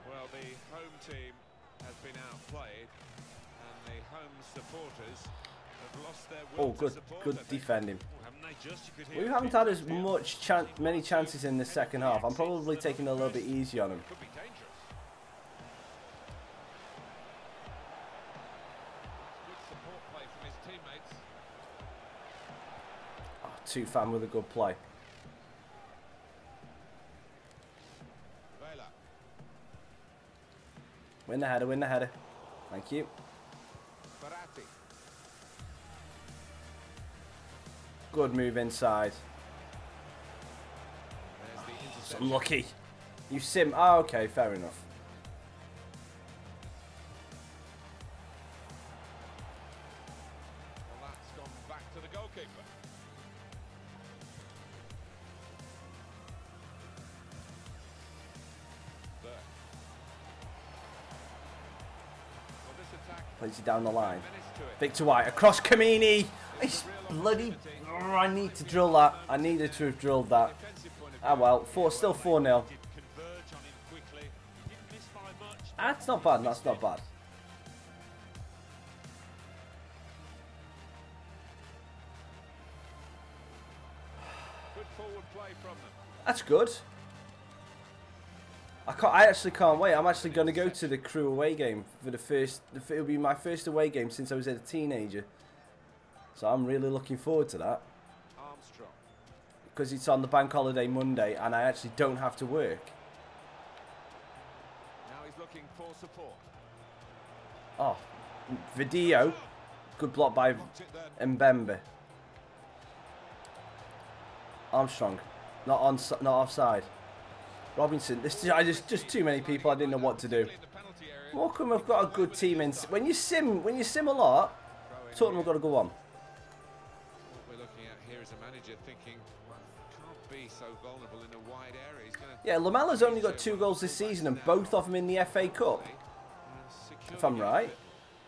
Well, the home team has been outplayed, and the home supporters have lost their will to support. Good defending. We haven't had as many chances in the second half. I'm probably taking it a little bit easy on him. Could be dangerous. Good support play from his teammates. Oh, Tufan with a good play. VALE. Win the header, win the header. Thank you. Verratti. Good move inside. There's the interception. Unlucky. You sim. Oh, okay, fair enough. Well, that's gone back to the goalkeeper. But well, this attack Plays it down the line. menace to it. Victor White across Kamini. It's bloody. Oh, I need to drill that. I needed to have drilled that. Defensive Ah well, still 4-0. That's not bad, that's not bad. Good forward play from them. That's good. I actually can't wait. I'm actually going to go to the Crew away game for the first. It'll be my first away game since I was a teenager. So I'm really looking forward to that. Armstrong. Because it's on the bank holiday Monday and I actually don't have to work. Now he's looking for support. Oh, video. Good block by Mbembe. Armstrong, not offside. Robinson, this is just too many people. I didn't know what to do. Morecambe have got a good team in. When you sim a lot, Tottenham have got to go on. What we're looking at here is a manager thinking, well, can't be so vulnerable in a wide area. He's gonna Yeah, Lamella's only got 2 goals this season, and both of them in the FA Cup. If I'm right.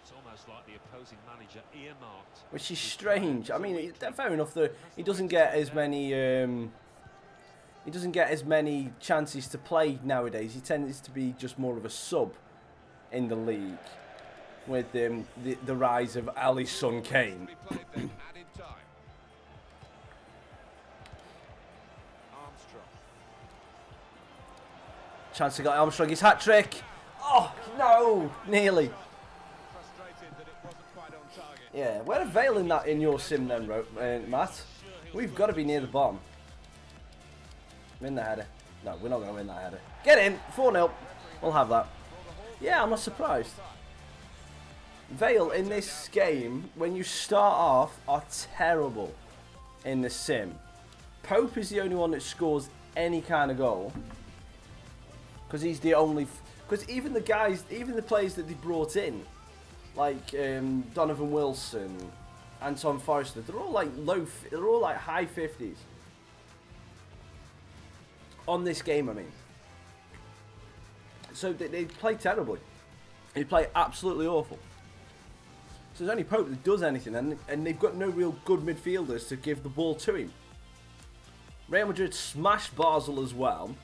It's almost like the opposing manager earmarked. Which is strange. I mean, fair enough. He doesn't get as many. He doesn't get as many chances to play nowadays. He tends to be just more of a sub in the league, with the rise of Alisson Kane. Chance to get Armstrong his hat trick. Oh no, nearly. Yeah, where are VALE in that in your sim then, Matt? We've got to be near the bottom. Win the header. No, we're not going to win that header. Get in! 4-0. We'll have that. Yeah, I'm not surprised. VALE in this game, when you start off, are terrible in the sim. Pope is the only one that scores any kind of goal. Because he's the only... Because even the players that they brought in, like Donovan Wilson, Anton Forrester, they're all like high 50s. On this game, I mean. So they play terribly. They play absolutely awful. So there's only Pope that does anything, and they've got no real good midfielders to give the ball to him. Real Madrid smashed Basel as well.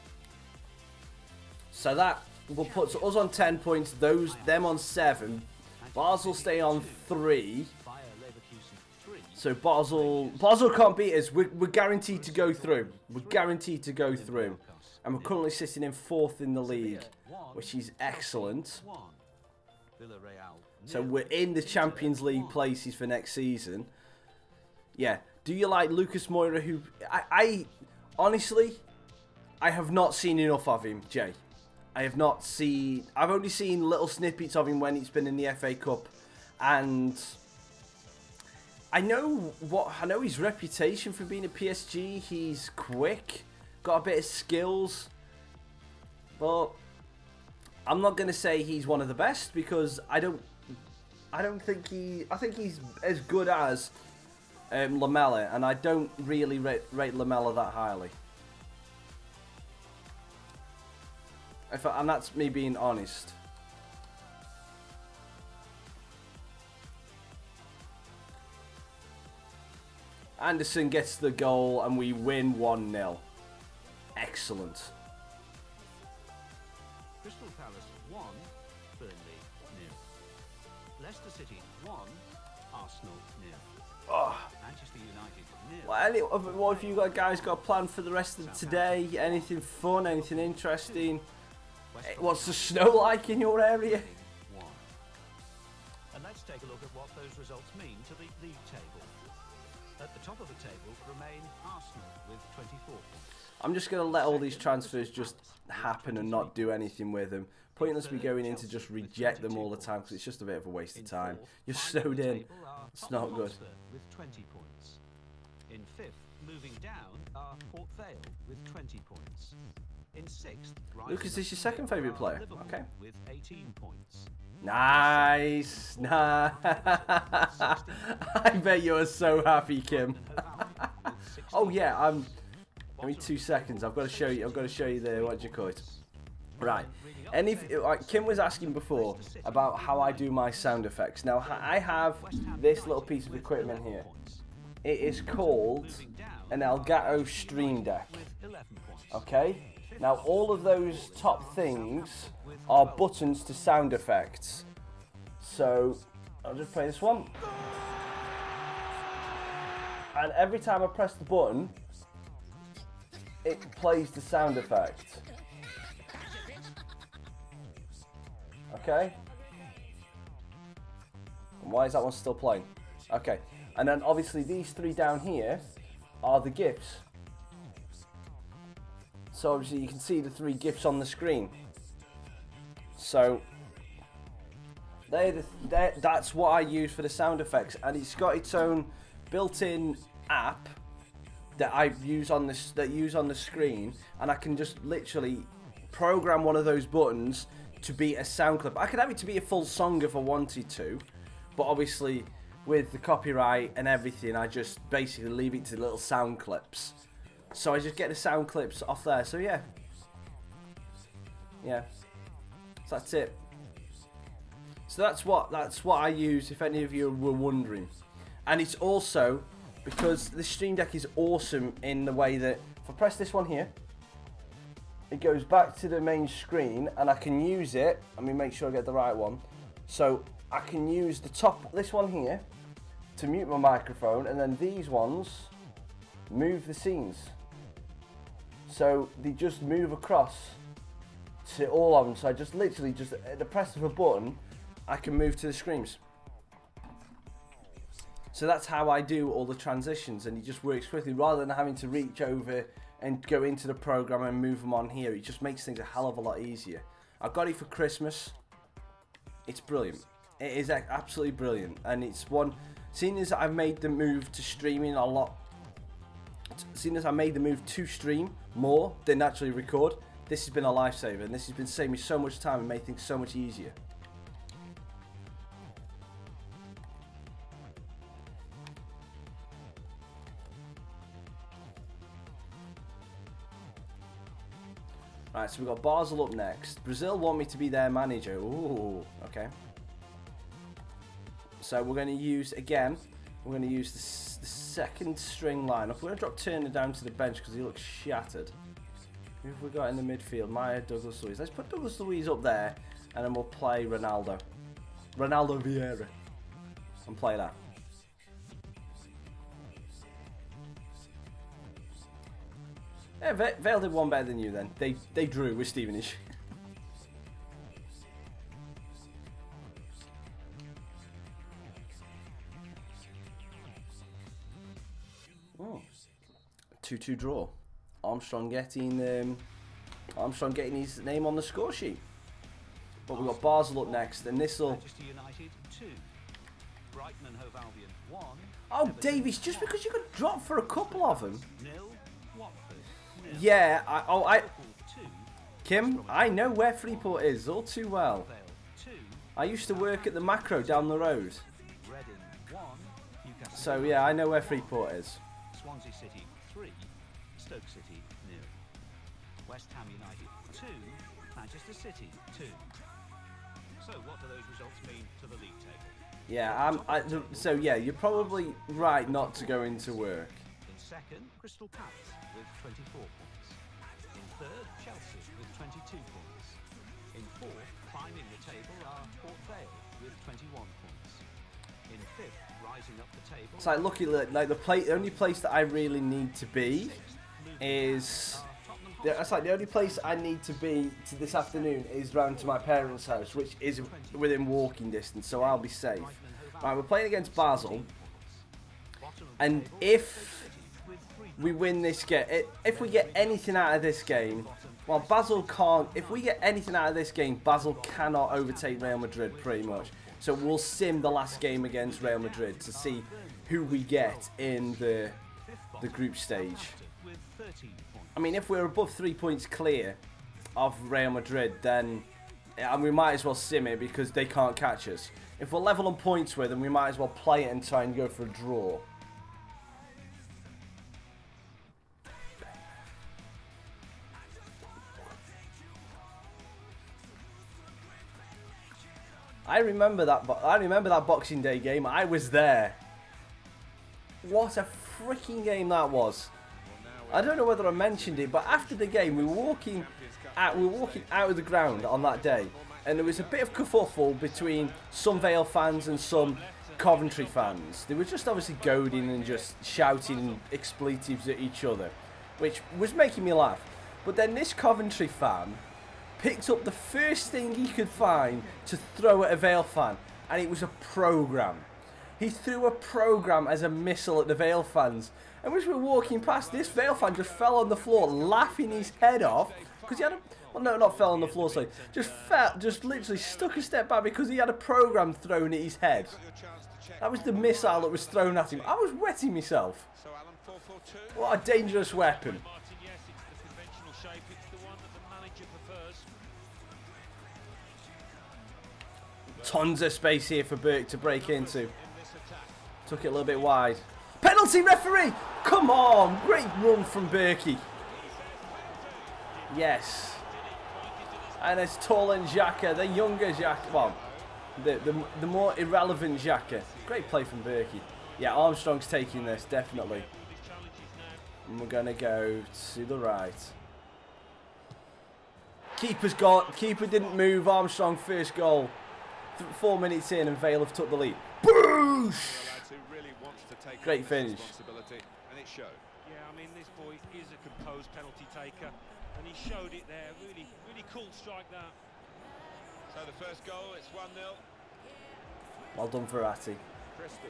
So that will put us on 10 points, them on 7. Basel stay on 3. So Basel can't beat us. We're guaranteed to go through. We're guaranteed to go through. And we're currently sitting in 4th in the league, which is excellent. So we're in the Champions League places for next season. Yeah. Do you like Lucas Moura, who... honestly, I have not seen enough of him, Jay. I have not seen... I've only seen little snippets of him when he's been in the FA Cup. And... I know his reputation for being at PSG. He's quick, got a bit of skills, but I'm not going to say he's one of the best because I think he's as good as Lamela, and I don't really rate Lamela that highly. And that's me being honest. Anderson gets the goal and we win 1-0. Excellent. Crystal Palace 1, Burnley 0. Leicester City 1, Arsenal 0. Oh. Manchester United 0. Well, what have you guys got planned for the rest of today? Anything fun? Anything interesting? What's the snow like in your area? And let's take a look at what those results mean to the league table. At the top of the table remain Arsenal with 24 points. I'm just going to let all these transfers just happen and not do anything with them. Pointless me going in to just reject them all the time because it's just a bit of a waste of time. You're snowed in. It's not good. With 20 points. In 5th, moving down, are Port Vale with 20 points. In 6th, Lucas, this is your second favourite player. Okay. With 18 points. Nice. Nah. I bet you are so happy, Kim. Oh yeah, give me 2 seconds. I've got to show you. The what do you call it? Right. And if Kim was asking before about how I do my sound effects. Now I have this little piece of equipment here. It is called an Elgato Stream Deck. Okay, now all of those top things are buttons to sound effects. So I'll just play this one. And every time I press the button, it plays the sound effect. Okay. And why is that one still playing? Okay. And then obviously these three down here are the GIFs. So obviously you can see the three GIFs on the screen. So that's what I use for the sound effects, and it's got its own built-in app that I use on this on the screen, and I can just literally program one of those buttons to be a sound clip. I could have it to be a full song if I wanted to, but obviously with the copyright and everything, I just basically leave it to little sound clips. So I just get the sound clips off there. So yeah, so that's it. So that's what I use, if any of you were wondering. And it's also because the Stream Deck is awesome in the way that if I press this one here, it goes back to the main screen, and I can use it. Let me make sure I get the right one. So I can use this one here to mute my microphone, and then these ones move the scenes. So they just move across to all of them. So I just literally at the press of a button, I can move to the screens. So that's how I do all the transitions, and it just works quickly rather than having to reach over and go into the program and move them on here. It just makes things a hell of a lot easier. I got it for Christmas. It's brilliant. It is absolutely brilliant, and it's one. Seeing as I've made the move to streaming a lot, seeing as I made the move to stream more than actually record, this has been a lifesaver, and this has been saving me so much time and made things so much easier. Right, so we've got Basel up next. Brazil want me to be their manager. Ooh, okay. So we're going to use, again, we're going to use the second string lineup. We're going to drop Turner down to the bench because he looks shattered. Who have we got in the midfield? Maya, Douglas Luiz. Let's put Douglas Luiz up there, and then we'll play Ronaldo. Ronaldo Vieira. And play that. Yeah, Vale did one better than you then. They drew with Stevenage. Oh. 2-2 draw. Armstrong getting his name on the score sheet. But we've got Basel up next, and this'll. Manchester United 2. Brighton and Hove Albion 1. Oh, Davies, just because you could drop for a couple of them. 0. Watford 0. Yeah, Liverpool 2. Kim, I know where Freeport is all too well. Vale 2. I used to work at the Macro down the road. Reading 1. Newcastle So yeah, I know where Freeport is. Swansea City 3. Stoke City 0. West Ham United 2. Manchester City 2. So what do those results mean to the league table? Yeah, so yeah, you're probably right not to go into work. In second, Crystal Palace with 24 points. In third, Chelsea with 22 points. In fourth, climbing the table are Port Vale with 21 points. In fifth, rising up the table. It's like looking like the only place that I really need to be is. That's like the only place I need to be this afternoon is round to my parents' house, which is within walking distance, so I'll be safe. Right, we're playing against Basel, and if we win this game, if we get anything out of this game, well, Basel can't. If we get anything out of this game, Basel cannot overtake Real Madrid, pretty much. So we'll sim the last game against Real Madrid to see who we get in the group stage. I mean, if we're above 3 points clear of Real Madrid, then we might as well sim it because they can't catch us. If we're level on points with them, we might as well play it and try and go for a draw. I remember that Boxing Day game. I was there. What a freaking game that was. Well, now I don't know whether I mentioned it, but after the game, we were walking out of the ground on that day, and there was a bit of kerfuffle between some Vale fans and some Coventry fans. They were just obviously goading and just shouting expletives at each other, which was making me laugh. But then this Coventry fan picked up the first thing he could find to throw at a Vale fan, and it was a programme. He threw a programme as a missile at the Vale fans, and as we were walking past, this Vale fan just fell on the floor laughing his head off because he had a, well, no, not fell on the floor, sorry, just literally stuck a step back because he had a programme thrown at his head. That was the missile that was thrown at him. I was wetting myself. What a dangerous weapon. Tons of space here for Burke to break into. Took it a little bit wide. Penalty, referee! Come on! Great run from Berkey. Yes. And it's Tolan Xhaka, the younger Xhaka. Well, the more irrelevant Xhaka. Great play from Berkey. Yeah, Armstrong's taking this, definitely. And we're going to go to the right. Keeper's gone. Keeper didn't move. Armstrong first goal. 4 minutes in and Vale have took the lead. Boosh! Great finish. Yeah, I mean, this boy is a composed penalty taker, and he showed it there. Really, really cool strike that. So the first goal, it's 1-0. Well done, Verratti. Christie.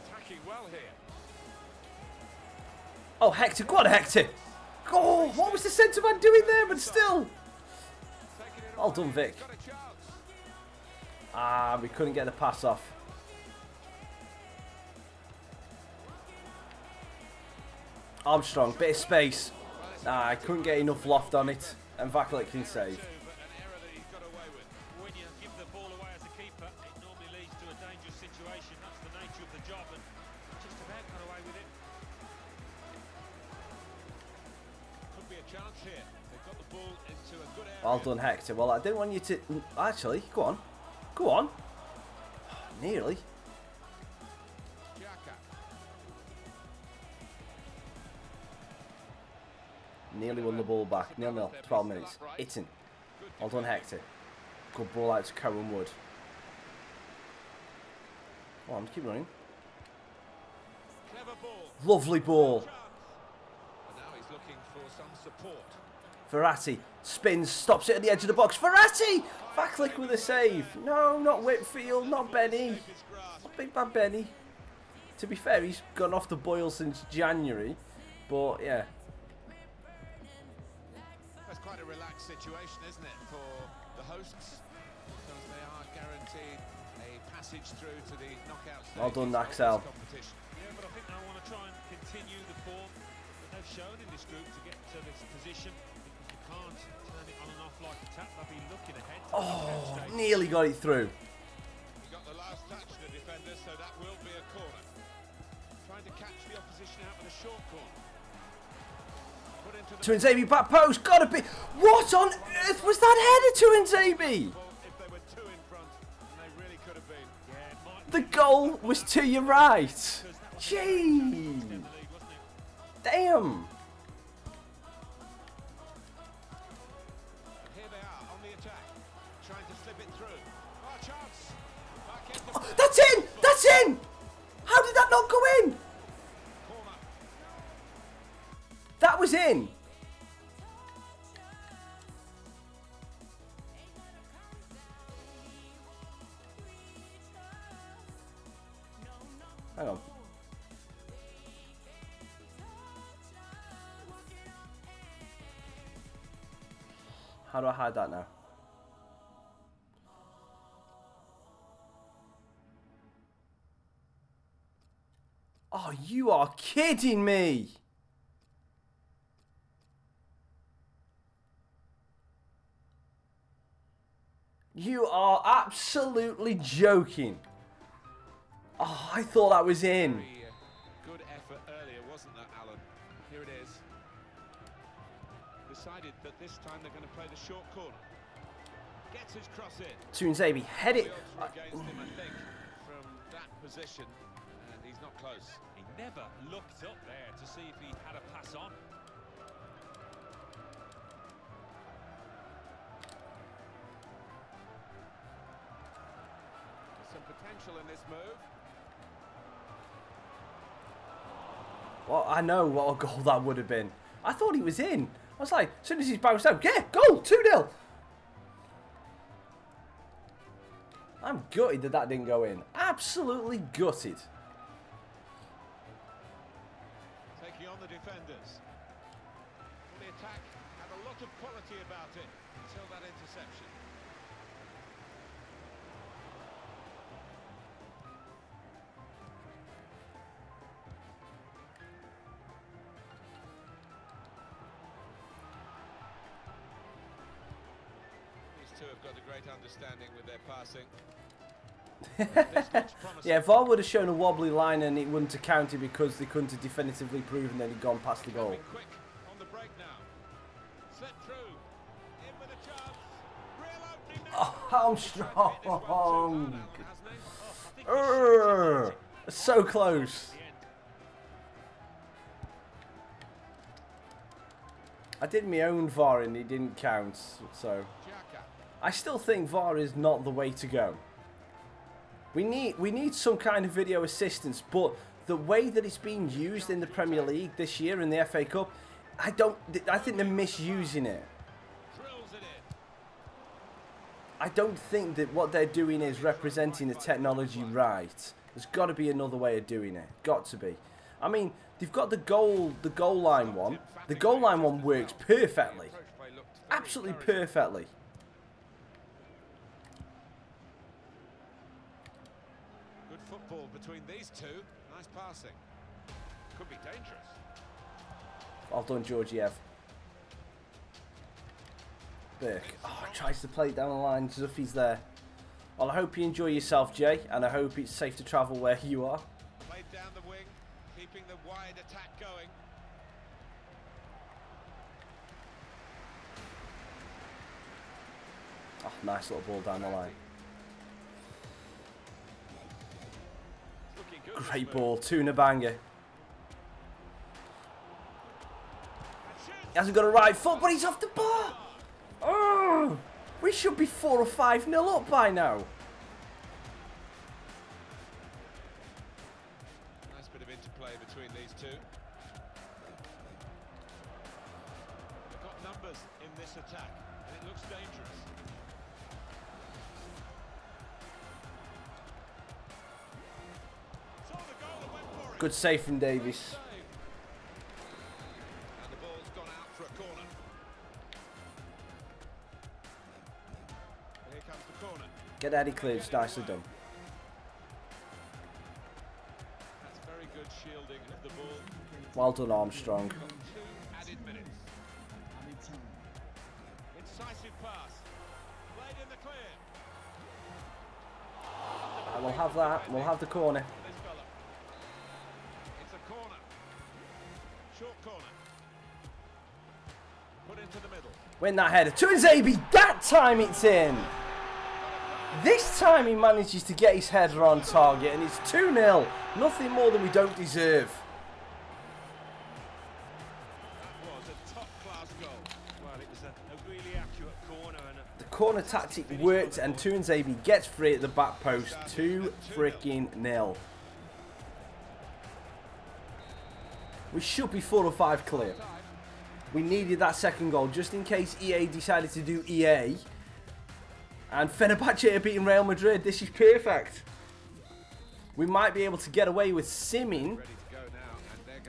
Attacking well here. Oh, Hector. Go on, Hector. Oh, what was the centre man doing there? But still. Well done, Vic. Ah, we couldn't get the pass off. Armstrong, bit of space. Ah, I couldn't get enough loft on it. And Vaklik can save. When you give the ball away as a keeper, it normally leads to a dangerous situation. That's the nature of the job, and just about got away with it. Could be a chance here. They've got the ball into a good area. Well done, Hector. Well, I didn't want you to... Actually, go on. Go on. Nearly. Nearly won the ball back. 0-0. 12 minutes. Itten. Well done, Hector. Good ball out to Cowan Wood. Go on, keep running. Lovely ball. And now he's looking for some support. Verratti spins, stops it at the edge of the box. Verratti! Vaklik with a save. No, not Whitfield, not Benny. Not big bad Benny. To be fair, he's gone off the boil since January. But, yeah. That's quite a relaxed situation, isn't it, for the hosts? Because they are guaranteed a passage through to the knockout stage. Well done, Axel. Yeah, but I think they want to try and continue the form that they've shown in this group to get to this position. Because you can't turn it on and off like a tap. They'll be looking ahead to the knockout stage. Nearly got it through. He got the last touch to the defender, so that will be a corner. Trying to catch the opposition out with a short corner. To Nzabi, back post, gotta be. What on earth was that header to Nzabi? If they were two in front, and they really could have been. Yeah, The goal was to your right. Gee. Damn. Here they are on the attack, trying to slip it through. Oh, chance. Back in. Oh, that's in! That's in! How did that not go in? Corner. That was in. Hang on. How do I hide that now? Oh, you are kidding me! You are absolutely joking. Oh, I thought that was in. Very good effort earlier, wasn't that, Alan? Here it is. Decided that this time they're going to play the short corner. Gets his cross in. Tuanzebe, head it. Against him, I think, from that position, and he's not close. He never looked up there to see if he had a pass on. There's some potential in this move. Well, I know what a goal that would have been. I thought he was in. I was like, as soon as he's bounced out, yeah, goal, 2-0. I'm gutted that that didn't go in. Absolutely gutted. Taking on the defenders. Well, the attack had a lot of quality about it until that interception. These two have got a great understanding with their passing. Yeah, VALE would have shown a wobbly line and it wouldn't have counted because they couldn't have definitively proven that he'd gone past the goal. Quick on the break now. Slip through. In with a chance. Real opening now. Oh, how strong. So close. I did my own VAR and it didn't count, so I still think VAR is not the way to go. We need some kind of video assistance, but the way that it's being used in the Premier League this year in the FA Cup, I think they're misusing it. I don't think that what they're doing is representing the technology right. There's got to be another way of doing it. Got to be. I mean, they've got the goal line one. The goal line one works perfectly. Absolutely perfectly. Football between these two. Nice passing. Could be dangerous. Well done, Georgiev. Burke. Oh, tries to play it down the line. Zuffy's there. Well, I hope you enjoy yourself, Jay, and I hope it's safe to travel where you are. Played down the wing, keeping the wide attack going. Oh, nice little ball down the line. Great ball, tuna banger. He hasn't got a right foot, but he's off the bar. Oh, we should be 4 or 5-0 up by now. Nice bit of interplay between these two. They've got numbers in this attack, and it looks dangerous. Good save from Davies. And the ball's gone out for a corner. Here comes the corner. Get Eddie cleared, nicely done. That's very good shielding of the ball. Well done, Armstrong. 2 added minutes. Incisive pass. Played in the clear. We'll have that. We'll have the corner. Short corner. Put into the middle. Win that header. Tuanzebe, that time it's in. This time he manages to get his header on target and it's 2-0. Nothing more than we don't deserve. That was a top-class goal. Well, it was a really accurate corner. And the corner tactic worked and Tuanzebe gets free at the back post. 2-0. We should be 4 or 5 clear. We needed that second goal just in case EA decided to do EA. And Fenerbahce are beating Real Madrid. This is perfect. We might be able to get away with simming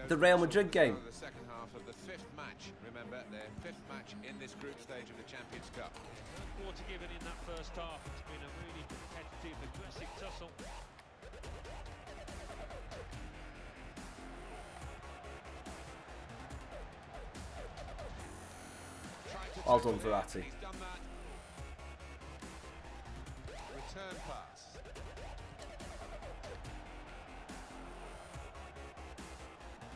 the Real Madrid game. The second half of the 5th match. Remember, their 5th match in this group stage of the Champions Cup. no quarter given in that first half. It's been a really competitive, aggressive tussle. Well done, Verratti. He's done that. Return pass.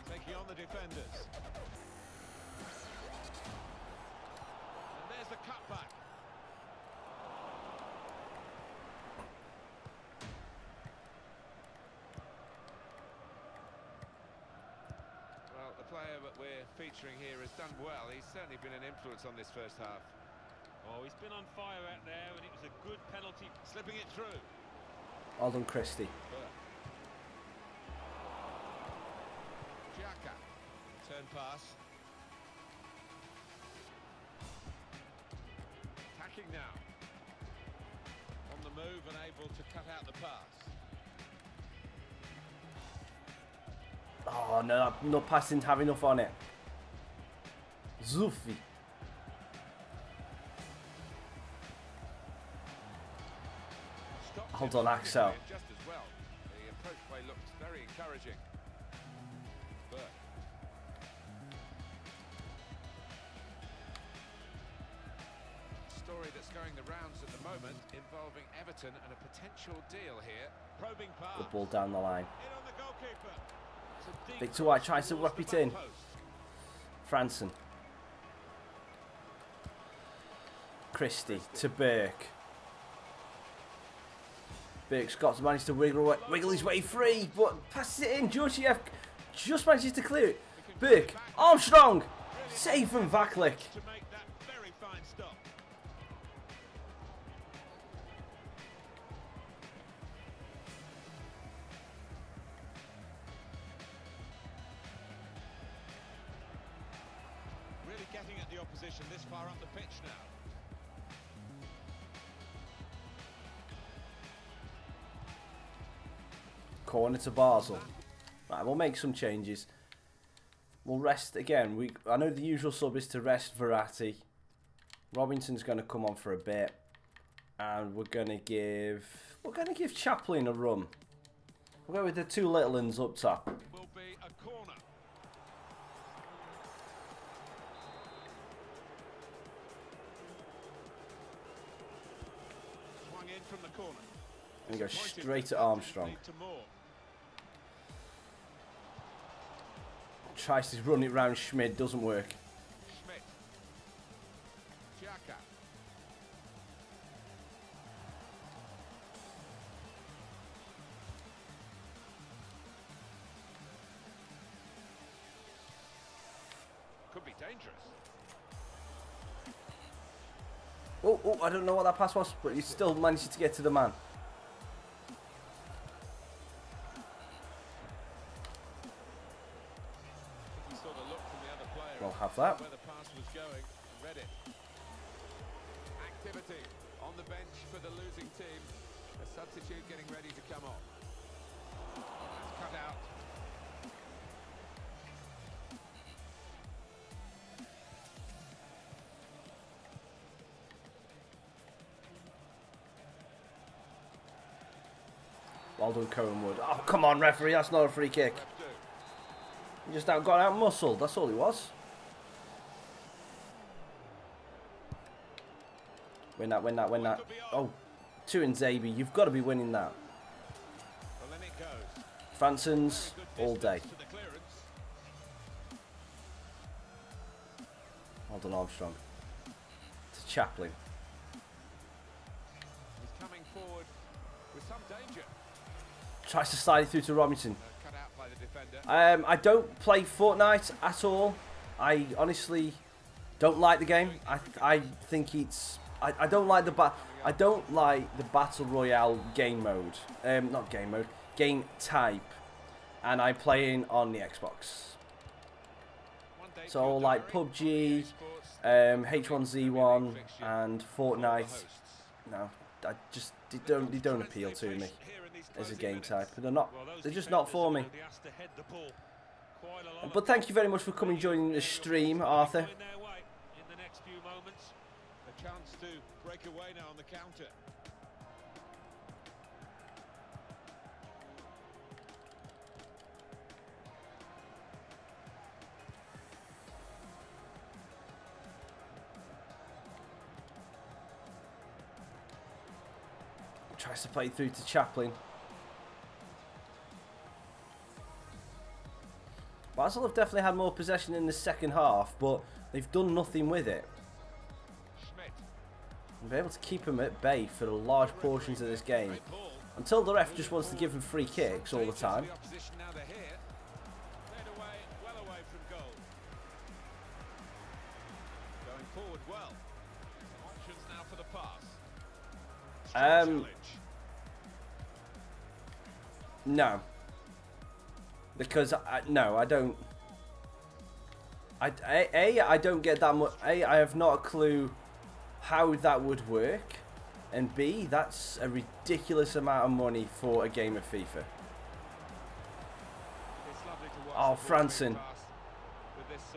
Taking on the defenders. And there's the cutback. featuring here, has done well. He's certainly been an influence on this first half. Oh, he's been on fire out there, and it was a good penalty. Slipping it through. Well done, Christie. Raccas. Turn pass. Attacking now. On the move and able to cut out the pass. Oh no, no pass didn't have enough on it. Zufi. Hold on, Axel. Just as well. The approach play looked very encouraging. But story that's going the rounds at the moment involving Everton and a potential deal here. Probing pass. Good ball down the line. In on the goalkeeper. Victor White tries to whip it in. Franson. Christie to Burke. Burke's got to manage to wiggle his way free, but passes it in. Georgiev just manages to clear it. Burke, Armstrong, save from Vaklik. To make that very fine stop. Really getting at the opposition this far up the pitch now. Corner to Basel. Right, we'll make some changes. We'll rest again. I know the usual sub is to rest Verratti. Robinson's going to come on for a bit, and we're going to give Chaplin a run. We'll go with the two little ones up top. Will be a corner. Swung in from the corner. And go straight at Armstrong. Tries to run it round Schmid, doesn't work. Schmidt. Raccas. Could be dangerous. Oh, I don't know what that pass was, but he still managed to get to the man. We'll have that. Where the pass was going, read it. Activity on the bench for the losing team. A substitute getting ready to come on. That's cut out. Well done, Cohenwood. Oh, come on, referee, that's not a free kick. He just got out muscled, that's all he was. Win that, win that, win that. Oh, 2 in Zabi, you've got to be winning that. Well, then it goes. Fransons all day. Well done, Armstrong. To Chaplin. He's coming forward with some danger. Tries to slide it through to Robinson. Cut out by the defender. I don't play Fortnite at all. I honestly don't like the game. I think it's... I don't like the battle royale game mode. Not game mode, game type. And I play on the Xbox. So like PUBG, H1Z1 and Fortnite. No, they don't appeal to me as a game type. They're just not for me. But thank you very much for coming and joining the stream, Arthur. Chance to break away now on the counter. Tries to play through to Chaplin. Basel have definitely had more possession in the second half, but they've done nothing with it. And be able to keep them at bay for the large portions of this game until the ref just wants to give them free kicks all the time. No. Because, no, I don't. I don't get that much. I have not a clue how that would work. And B, that's a ridiculous amount of money for a game of FIFA. Oh, Franson.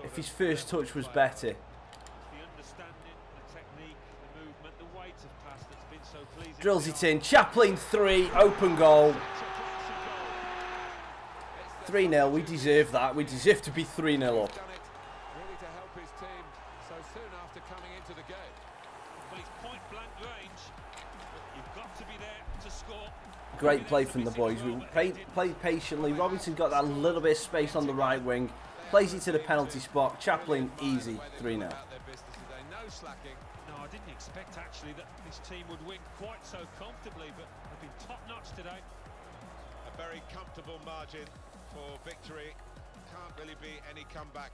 If his first touch was better. Drills it in. Chaplin 3. Open goal. 3-0. We deserve that. We deserve to be 3-0 up. Great play from the boys. We played patiently. Robinson got that little bit of space on the right wing. Plays it to the penalty spot. Chaplin, easy. 3-0. No, I didn't expect actually that this team would win quite so comfortably, but they've been top-notch today. A very comfortable margin for victory. Can't really be any comeback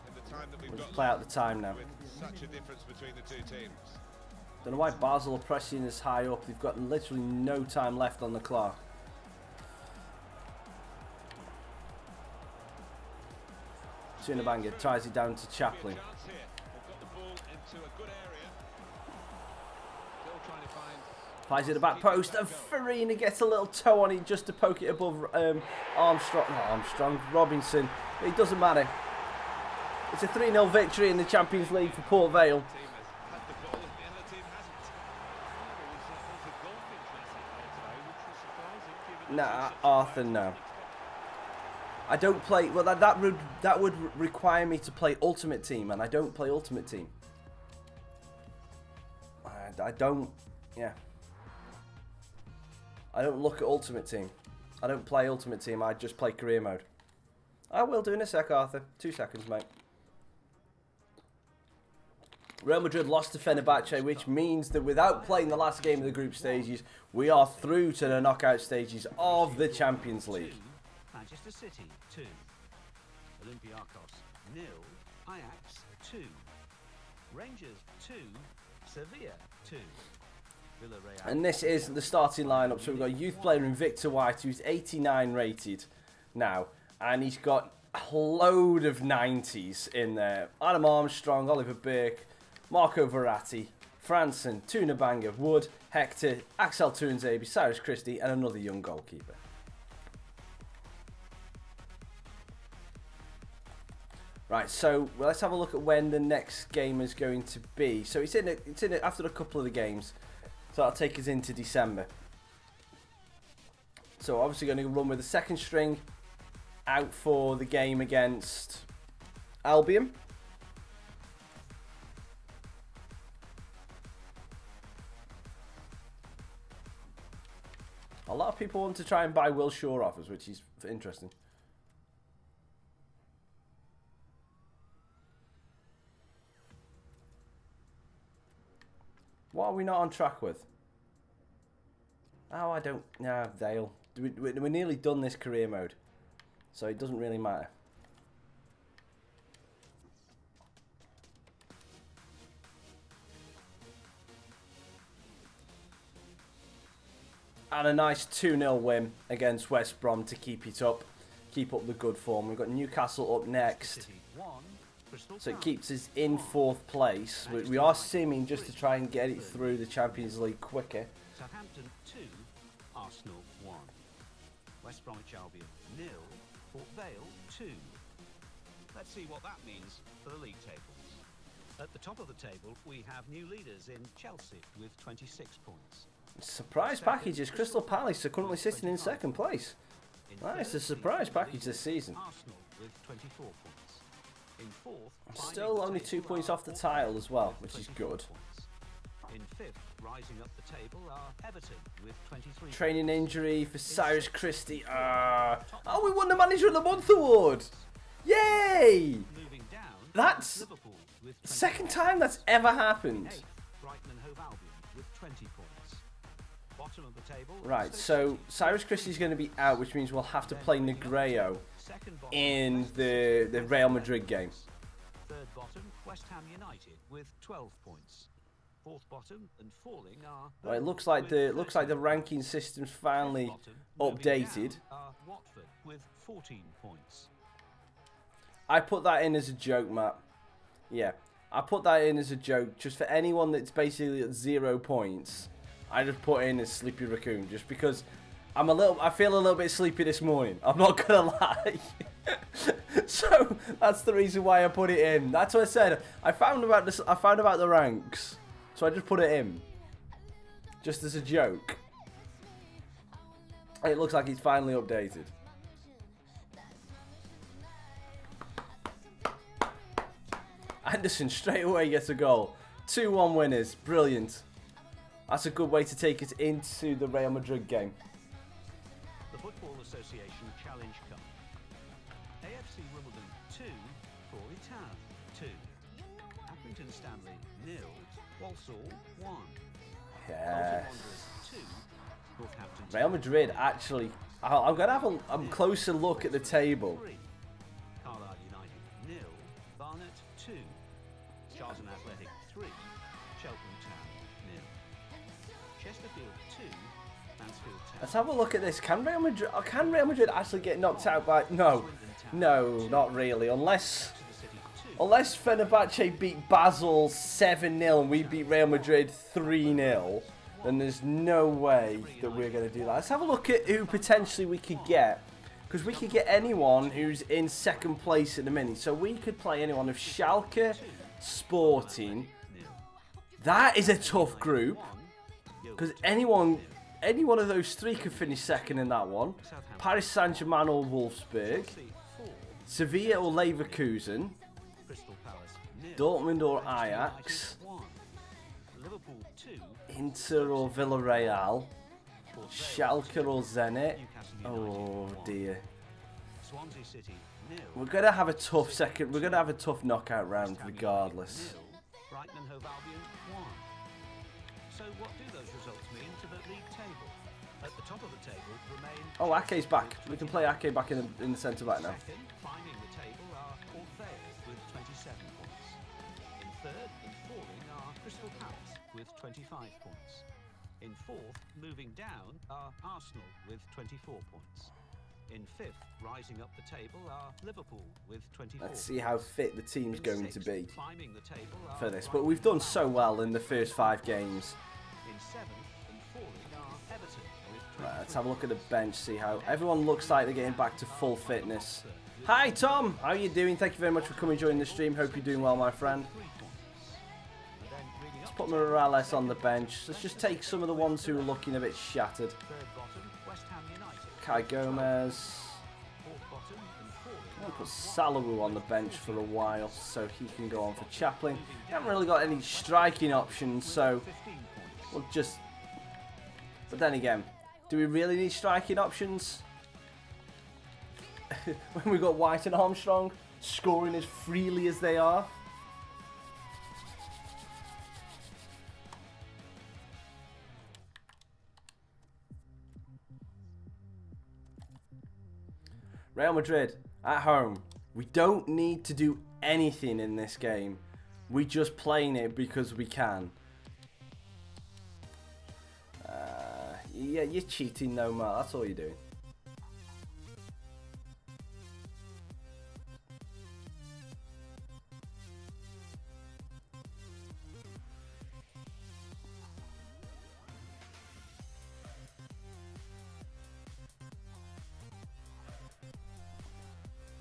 in the time that we've got. Play out the time now. With such a difference between the two teams. Don't know why Basel are pressing this high up. They've got literally no time left on the clock. Tunabanga tries it down to Chaplin. Flies it the back post, and Farina gets a little toe on it just to poke it above Armstrong, Robinson. It doesn't matter. It's a 3-0 victory in the Champions League for Port Vale. Nah, Arthur, no. I don't play. Well, that would require me to play Ultimate Team, and I don't play Ultimate Team. I don't. Yeah. I don't look at Ultimate Team. I don't play Ultimate Team. I just play Career Mode. I will do in a sec, Arthur. 2 seconds, mate. Real Madrid lost to Fenerbahce, which means that without playing the last game of the group stages, we are through to the knockout stages of the Champions League. Manchester City 2, Olympiacos 0, Ajax 2, Rangers 2, Sevilla 2. And this is the starting lineup. So we've got a youth player in Victor White, who's 89 rated now, and he's got a load of 90s in there. Adam Armstrong, Oliver Burke, Marco Verratti, Franson, Tunabanga, Wood, Hector, Axel Tuanzebe, Cyrus Christie, and another young goalkeeper. Right, so let's have a look at when the next game is going to be. So it's in it after a couple of the games. So that'll take us into December. So obviously going to run with the second string out for the game against Albion. A lot of people want to try and buy Will Shaw offers, which is interesting. What are we not on track with? Oh, I don't... Nah, Vale. We're nearly done this career mode. So it doesn't really matter. And a nice 2-0 win against West Brom to keep it up. Keep up the good form. We've got Newcastle up next. So it keeps us in 4th place. We are simming just to try and get it through the Champions League quicker. Southampton 2, Arsenal 1. West Bromwich Albion 0, Port Vale 2. Let's see what that means for the league tables. At the top of the table, we have new leaders in Chelsea with 26 points. Surprise packages. Crystal Palace are currently sitting in 2nd place. Nice, a surprise package this season. Arsenal with 24 points. In 4th, still only 2 points off the title as well, which is good. In 5th, rising up the table are Everton with 23. Training injury for Cyrus Christie. Oh, we won the Manager of the Month award! Yay! Moving down, that's the 2nd time that's ever happened. 8th, Brighton and Hove Albion with 20 points. Bottom of the table. Right, so Cyrus Christie's going to be out, which means we'll have to play Negredo in the Real Madrid game. 3rd bottom, West Ham United with 12 points. Fourth bottom and falling are. Well, it looks like the ranking system's finally updated. Watford with 14 points. I put that in as a joke, Matt. Yeah, I put that in as a joke just for anyone that's basically at 0 points. I just put in as Sleepy Raccoon just because I feel a little bit sleepy this morning. I'm not gonna lie. So that's the reason why I put it in. That's what I said. I found about the ranks, so I just put it in, just as a joke. It looks like it's finally updated. Anderson straight away gets a goal. 2-1 winners. Brilliant. That's a good way to take us into the Real Madrid game. The Football Association Challenge Cup. AFC Wimbledon 2, Crawley Town 2. Accrington Stanley 0, Walsall 1. Yes. 2, Northampton Real Madrid actually. I'm gonna have a closer look at the table. 3. Carlisle United 0, Barnet 2. Charlton Athletic 3, Cheltenham Town 0. Chesterfield 2, Mansfield Town. Let's have a look at this. Can Real Madrid actually get knocked out by? No, not really. Unless Fenerbahce beat Basel 7-0 and we beat Real Madrid 3-0, then there's no way that we're going to do that. Let's have a look at who potentially we could get. Because we could get anyone who's in second place at the minute. So we could play anyone of Schalke, Sporting. That is a tough group. Because any one of those three could finish second in that one. Paris Saint-Germain or Wolfsburg. Sevilla or Leverkusen. Dortmund or Ajax. Inter or Villarreal. Schalke or Zenit. Oh dear. We're gonna have a tough second. We're gonna have a tough knockout round regardless. So what do those results mean to the league table? At the top of the table remain. Oh, Ake's back. We can play Ake back in the centre back now. Second, climbing the table are VALE with 27 points. In third and falling are Crystal Palace with 25 points. In fourth, moving down, are Arsenal with 24 points. In fifth, rising up the table are Liverpool with 24. Let's see how fit the team's going to be climbing the table are for this. But we've done so well in the first 5 games. In seventh and falling are Everton with Right, let's have a look at the bench, see how everyone looks like they're getting back to full fitness. Hi Tom, how are you doing? Thank you very much for coming and joining the stream. Hope you're doing well, my friend. Let's put Morales on the bench. Let's just take some of the ones who are looking a bit shattered. Kai Gomez. I'll put Salawu on the bench for a while so he can go on for Chaplin. Haven't really got any striking options, so we'll just... But then again, do we really need striking options? When we've got White and Armstrong scoring as freely as they are? Real Madrid at home. We don't need to do anything in this game. We just playing it because we can. Yeah, you're cheating though, Matt. That's all you're doing.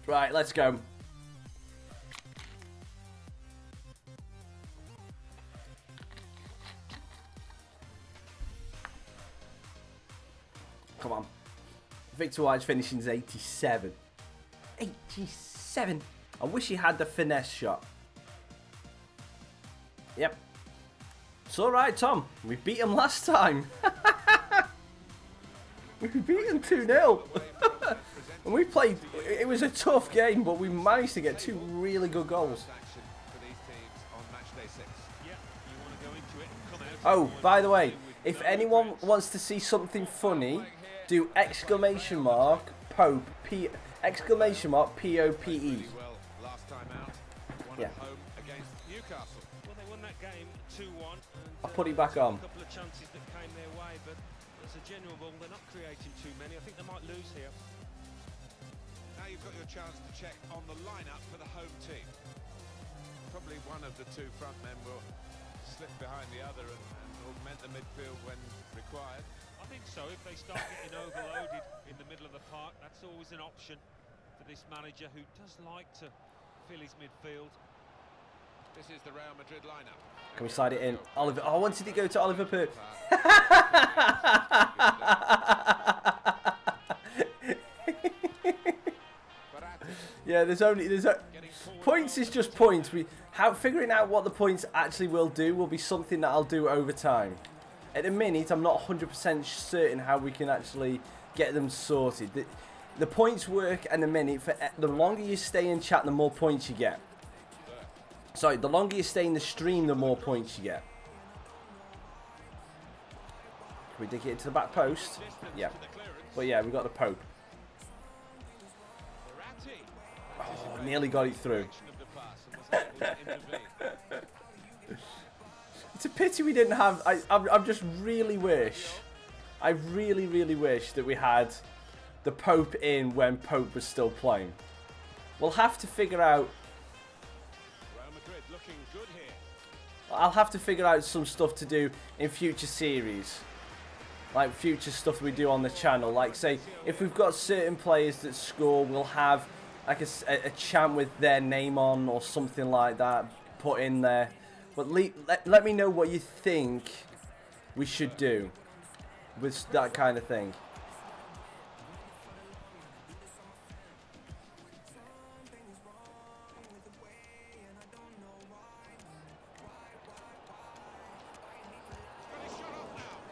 Right, let's go. Come on. Victor White's finishing is 87. 87. I wish he had the finesse shot. Yep. It's alright, Tom. We beat him last time. We beat him 2-0. And we played, it was a tough game, but we managed to get 2 really good goals. Oh, by the way, if anyone wants to see something funny, do exclamation mark Pope, exclamation mark P-O-P-E. Last time out, Yeah. home against Newcastle. Well, they won that game 2-1, and I'll put it back on. A couple of chances that came their way, but as a general rule, they're not creating too many. I think they might lose here. Now you've got your chance to check on the lineup for the home team. Probably one of the two front men will slip behind the other and augment the midfield when required. I think so. If they start getting overloaded in the middle of the park, that's always an option for this manager who does like to fill his midfield. This is the Real Madrid lineup. Can we slide it in? Oliver. Oh, I wanted to go to Oliver Pope. Yeah, there's points is just points. Figuring out what the points actually will do will be something that I'll do over time. At the minute, I'm not 100% certain how we can actually get them sorted. The points work in a minute. For the longer you stay in chat, the more points you get. Sorry, the longer you stay in the stream, the more points you get. Can we dig it into the back post? Yeah. But yeah, we got the Pope. Oh, nearly got it through. It's a pity we didn't have... I just really wish... I really wish that we had the Pope in when Pope was still playing. We'll have to figure out... I'll have to figure out some stuff to do in future series. Like future stuff we do on the channel. Like say, if we've got certain players that score, we'll have like a chant with their name on or something like that put in there. But let me know what you think we should do with that kind of thing.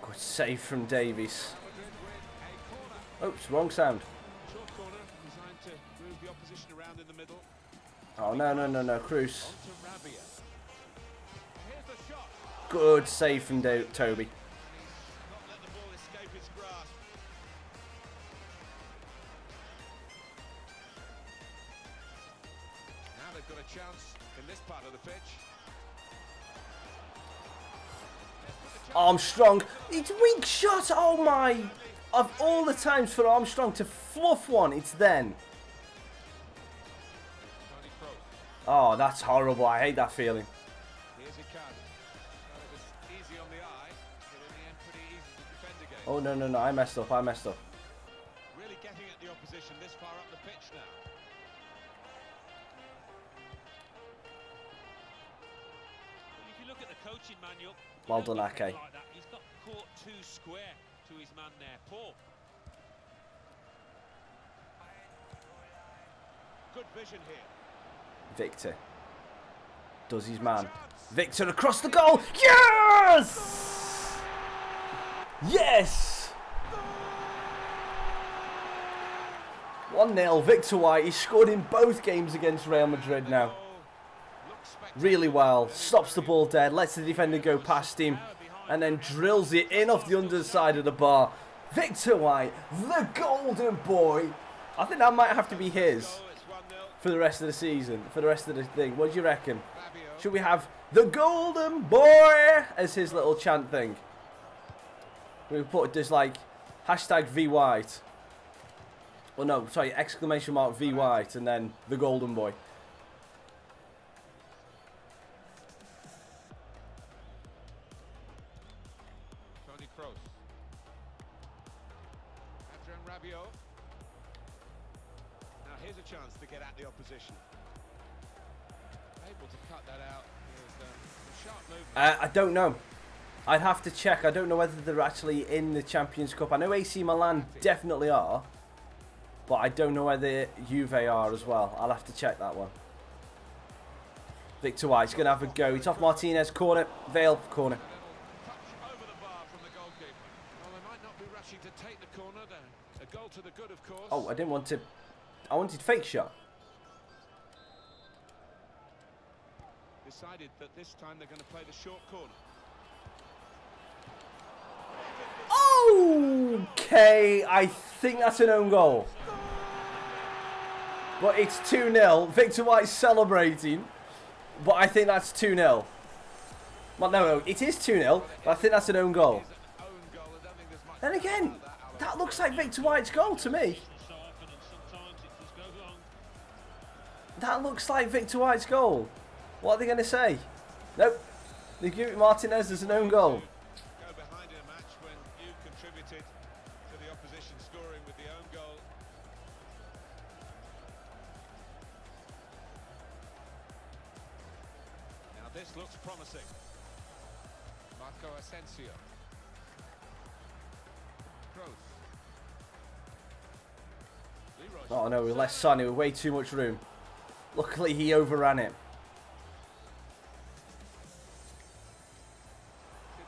Good save from Davies. Oops, wrong sound. Oh, no, Cruz. Good save from Toby. Now they've got a chance in this part of the pitch. Armstrong, it's weak shot. Oh my! Of all the times for Armstrong to fluff one, it's then. Oh, that's horrible. I hate that feeling. Oh no, I messed up. Really getting at the opposition this far up the pitch now. Well, if you look at the coaching manual, well done, Ake. Like that. He's got caught too square to his man there. Paul. Good vision here. Victor does his man. Victor across the goal. Yes! Yes! 1-0. Victor White. He scored in both games against Real Madrid now. Really well. Stops the ball dead. Lets the defender go past him. And then drills it in off the underside of the bar. Victor White, the golden boy. I think that might have to be his for the rest of the season. For the rest of the thing. What do you reckon? Should we have the golden boy as his little chant thing? We put this like hashtag V White. Well, no, sorry, exclamation mark V White and then the golden boy. Tony Kroos. Rabiot. Now here's a chance to get at the opposition. Able to cut that out with a sharp movement. I don't know. I'd have to check. I don't know whether they're actually in the Champions Cup. I know AC Milan definitely are, but I don't know whether Juve are as well. I'll have to check that one. Victor White's going to have a go. It's off Martinez. Corner. Vale. Corner. Over the bar from the goalkeeper. Well, they might not be rushing to take the corner. A goal to the good, of course. Oh, I didn't want to. I wanted fake shot. Decided that this time they're going to play the short corner. Okay, I think that's an own goal. But it's 2-0. Victor White's celebrating. But I think that's 2-0. Well, no, it is 2-0, but I think that's an own goal. Then again, that looks like Victor White's goal to me. That looks like Victor White's goal. What are they going to say? Nope. They give it Martinez as an own goal. Go behind in a match when you contributed to the opposition scoring with the own goal. Now this looks promising. Marco Asensio. Oh no, we left Sonny with way too much room. Luckily he overran it.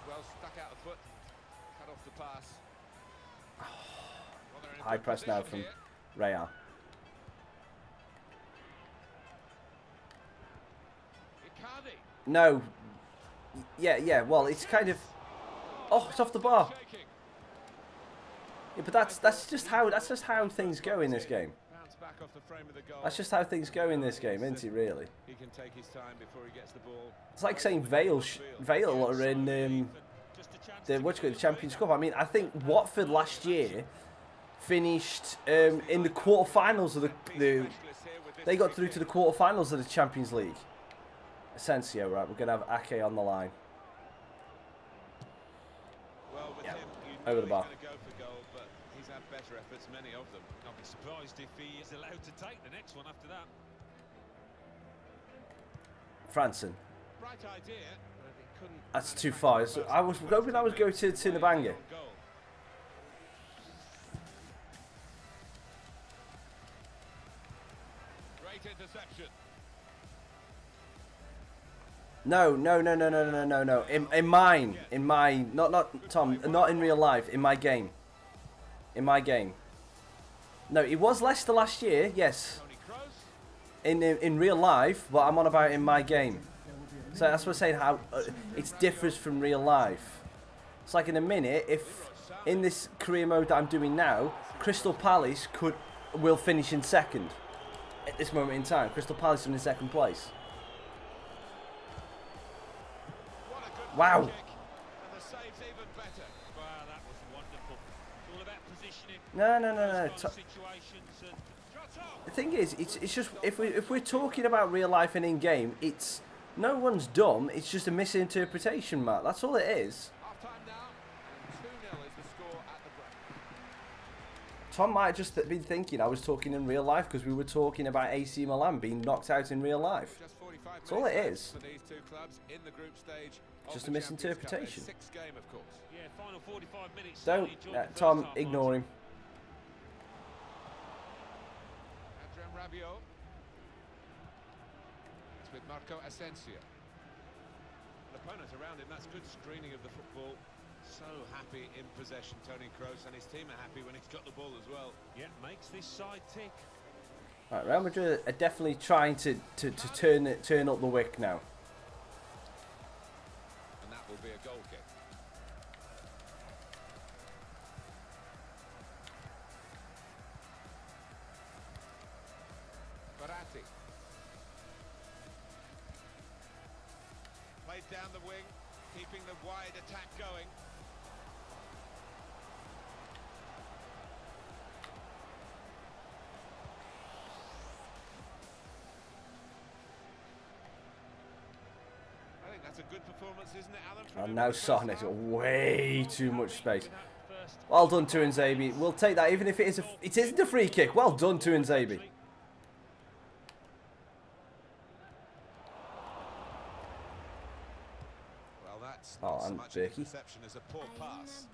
Well stuck out the foot, cut off the pass. Well, High press now from Raccas. No. Yeah, well it's kind of... Oh, it's off the bar. Yeah, but that's just how things go in this game. That's just how things go in this game, isn't it? Really. He can take his time before he gets the ball. It's like saying VALE are in the Champions Cup. I mean, I think Watford last year finished in the quarterfinals of the. They got through to the quarterfinals of the Champions League. Asensio, right? We're gonna have Ake on the line. Well, with him, over the bar. He's had better efforts, many of them. I'll be surprised if he is allowed to take the next one after that. Franson. Right idea, but he couldn't. That's too far. I was hoping I was going to Tinabanga. Great interception. No. In mine, not Tom, not in real life. In my game. No, it was Leicester last year. Yes. In real life, but I'm on about in my game. So that's what I'm saying. How it differs from real life. It's like in a minute, if in this career mode that I'm doing now, Crystal Palace will finish in second. At this moment in time, Crystal Palace are in second place. Wow. And the save's even better. Wow, that was wonderful. It's all about positioning. No. The thing is, it's just if we're talking about real life and in game, it's no one's dumb. It's just a misinterpretation, Matt. That's all it is. Half time now, and 2-0 is the score at the break. Tom might have just been thinking I was talking in real life because we were talking about AC Milan being knocked out in real life. Just 45 That's all it is. for these two clubs in the group stage. Just a misinterpretation. Sixth game, of course. Yeah, final 45 minutes. Don't, Tom, ignore him. Adrian Rabiot. It's with Marco Asensio. An opponent around him, that's good screening of the football. So happy in possession, Toni Kroos, and his team are happy when he's got the ball as well. Yeah, makes this side tick. Right, Real Madrid are definitely trying to turn up the wick now. And that will be a goal kick. Verratti. Played down the wing, keeping the wide attack going. I think that's a good performance, isn't it, Alan? And now Son has got way too much space. Well done to Nzabi. We'll take that even if it isn't a free kick. Well done to Nzabi. Well, that's not so much Berkey. interception as a poor pass.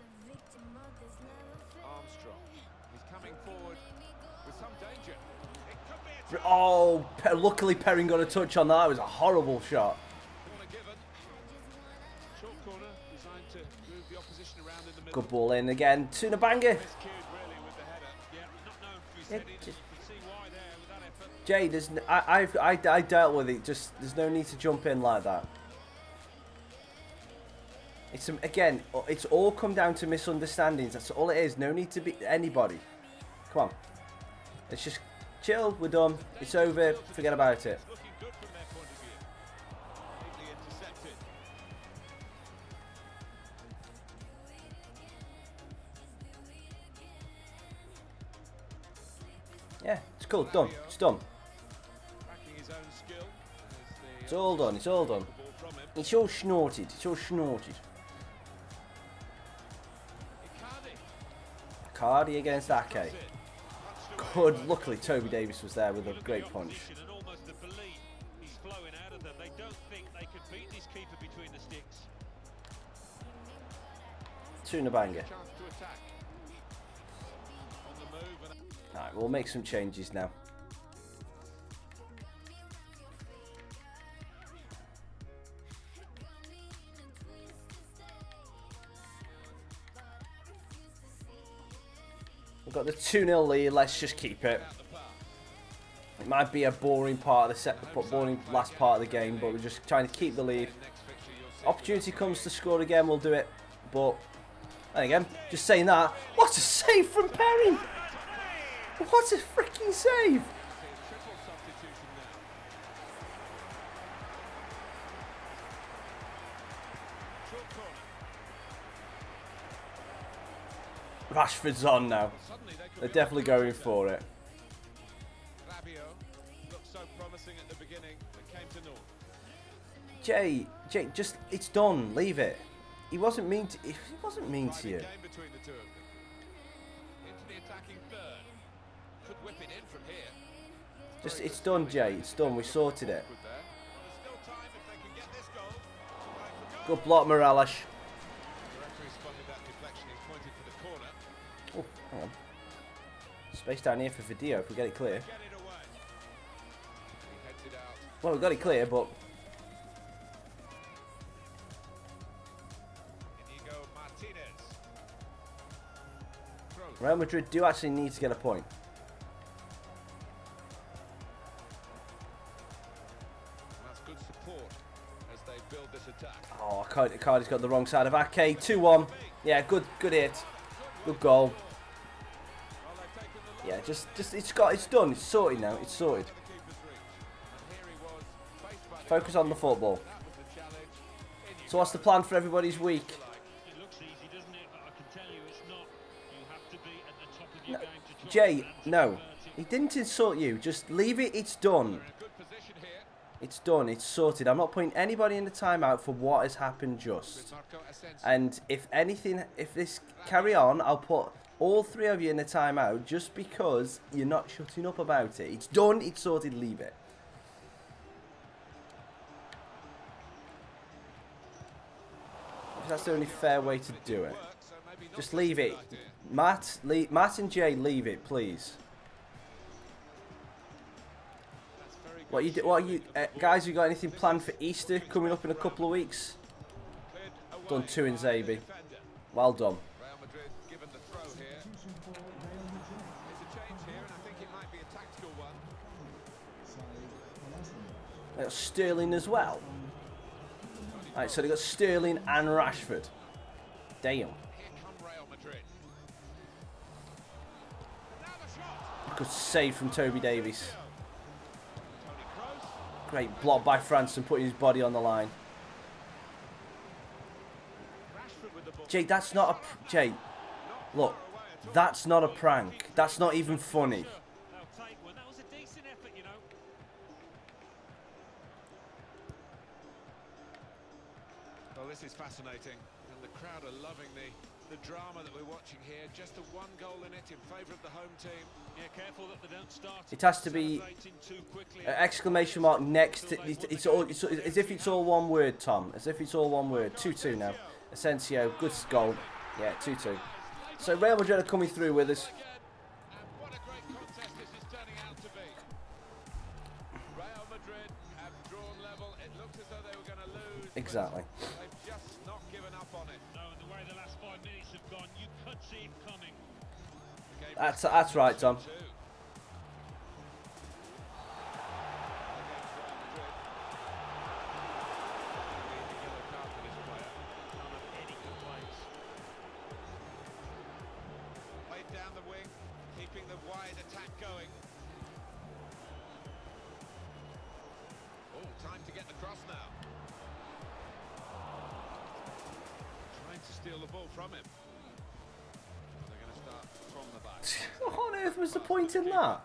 Armstrong. He's coming forward with some danger. It could be a Oh, luckily Perrin got a touch on that. It was a horrible shot. corner given. Short corner designed to move the opposition around in the middle. Good ball in again. Tunabanga. Miscued really with the header. Yeah, not known for his heading. You can see why there with that effort. Jay, I dealt with it. Just there's no need to jump in like that. It's again, it's all come down to misunderstandings. That's all it is. No need to be anybody. Come on, let's just chill. We're done. It's over. Forget about it. Looking good from their point of view. Neatly intercepted. Yeah, it's cool. Done. It's done. It's all done. It's all done. It's all snorted. It's all snorted. Cardi against Ake. Good. Luckily, Toby Davis was there with a great punch. Tuna banger. Alright, we'll make some changes now. We've got the 2-0 lead, let's just keep it. It might be a boring part of the boring last part of the game, but we're just trying to keep the lead. Opportunity comes to score again, we'll do it. But, then again, just saying that, what a save from Perry! What a freaking save! Rashford's on now. They're definitely going for it. Jay, just it's done. Leave it. He wasn't mean to. He wasn't mean to you. Just it's done, Jay. It's done. We sorted it. Good block, Morales. Oh, hang on. Space down here for video if we get it clear. Well, we got it clear, but Real Madrid do actually need to get a point. That's good support as they build this attack. Oh, Cardi's got the wrong side of Ake. 2-1. Yeah, good hit. Good goal. Yeah, just it's done. It's sorted now. It's sorted. Focus on the football. So what's the plan for everybody's week? No, Jay, no. He didn't insult you. Just leave it. It's done. It's done. It's sorted. I'm not putting anybody in the timeout for what has happened just. And if anything, if this carry on, I'll put all three of you in the timeout just because you're not shutting up about it. It's done. It's sorted. Leave it. That's the only fair way to do it. Just leave it. Matt and Jay, leave it, please. What are you guys? You got anything planned for Easter coming up in a couple of weeks? Done 2 in Zabi. Well done. They got Sterling as well. Alright, so they got Sterling and Rashford. Damn. Good save from Toby Davies. Great block by Franson, putting his body on the line. Jay, that's not a... Jay, look, that's not a prank. That's not even funny. Well, this is fascinating, and the crowd are loving the drama that we're watching here. Just a 1 goal in it in favour of the home team. Yeah, careful that they don't start. It has to be exclamation mark next. It's as if it's all one word, Tom. As if it's all one word. 2-2 now. Asensio, good goal. Yeah, 2-2. So Real Madrid are coming through with us. What a great contest this is turning out to be. Real Madrid have drawn level. It looked as though they were going to lose. Exactly. They've just not given up on it. No, and the way the last 5 minutes have gone, you could see it coming. That's right, Tom. Played down the wing, keeping the wide attack going. Oh, time to get the cross now. Trying to steal the ball from him. They're going to start from the back. What on earth was the point in that?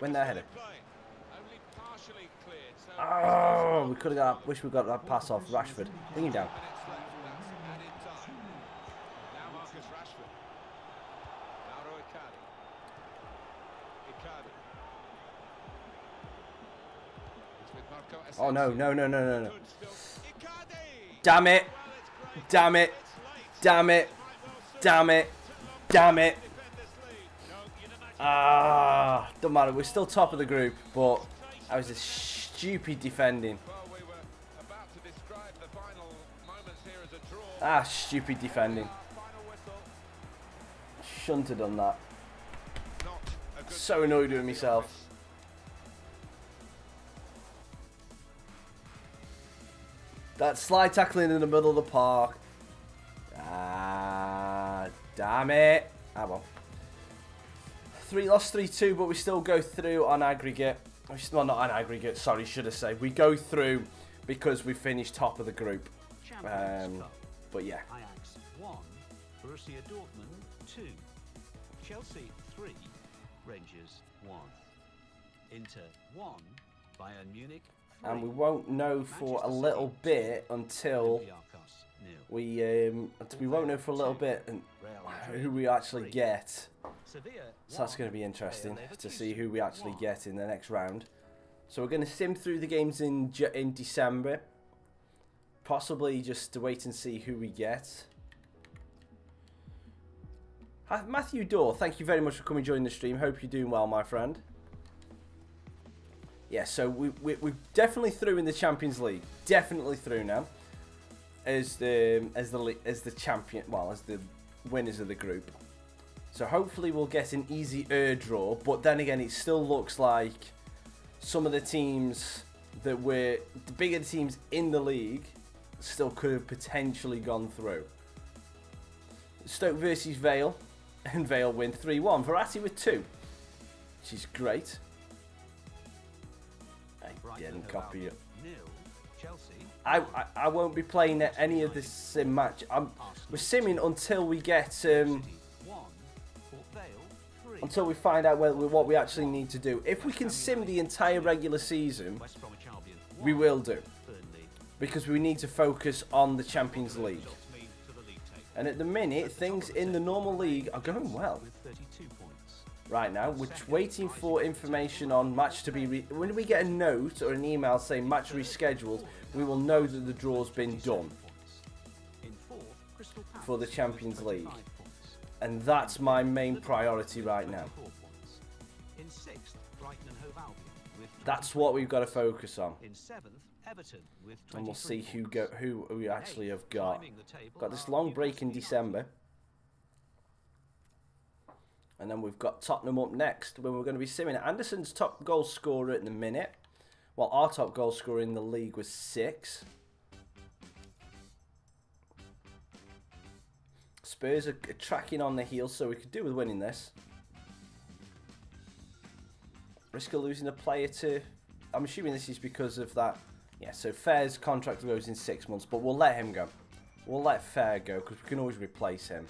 Win that header. Only partially cleared, so Oh, we could have got. Wish we got that pass off Rashford. Bring him down. minutes left. That's added time. Now Marcus Rashford. Mauro Icardi. Icardi. It's with Marco Asensio. Oh no, no, no, no, no, no. Good still. Icardi! Damn it. Well, it's great. Damn it. It's late. Damn it. Damn it. Damn it. Ah, don't matter. We're still top of the group, but that was a stupid defending. Well, we were about to describe the final moments here as a draw. Ah, stupid defending. Final whistle. Shouldn't have done that. Not a good So annoyed with myself. That slide tackling in the middle of the park. Ah, damn it. Ah, well. 3 lost, 3-2, but we still go through on aggregate. Well, not on aggregate, sorry, should I say. We go through because we finished top of the group. But yeah. Ajax 1, Borussia Dortmund 2, Chelsea 3, Rangers 1, Inter 1, Bayern Munich 3, And we won't know for a little bit until we won't know for a little bit and who we actually get. So that's going to be interesting to see who we actually get in the next round. So we're going to sim through the games in December. Possibly just to wait and see who we get. Matthew Dorr, thank you very much for coming and joining the stream. Hope you're doing well, my friend. Yeah, so we're definitely through in the Champions League. Definitely through now. As the champion, well, as the winners of the group. So hopefully we'll get an easier draw. But then again, it still looks like some of the teams that were the bigger teams in the league still could have potentially gone through. Stoke versus Vale, and Vale win 3-1. Verratti with 2, which is great. I didn't copy it. I won't be playing any of this sim match. We're simming until we get until we find out what we actually need to do. If we can sim the entire regular season, we will do, because we need to focus on the Champions League. And at the minute, things in the normal league are going well. Right now, we're waiting for information on match to be... When we get a note or an email saying match rescheduled, we will know that the draw's been done for the Champions League. And that's my main priority right now. That's what we've got to focus on. And we'll see who we actually have got. Got this long break in December. And then we've got Tottenham up next, when we're going to be simming. Anderson's top goal scorer at the minute. Well, our top goal scorer in the league was 6. Spurs are tracking on the heels, so we could do with winning this. Risk of losing a player to... I'm assuming this is because of that. Yeah, so Fair's contract goes in 6 months, but we'll let him go. We'll let Fair go, because we can always replace him.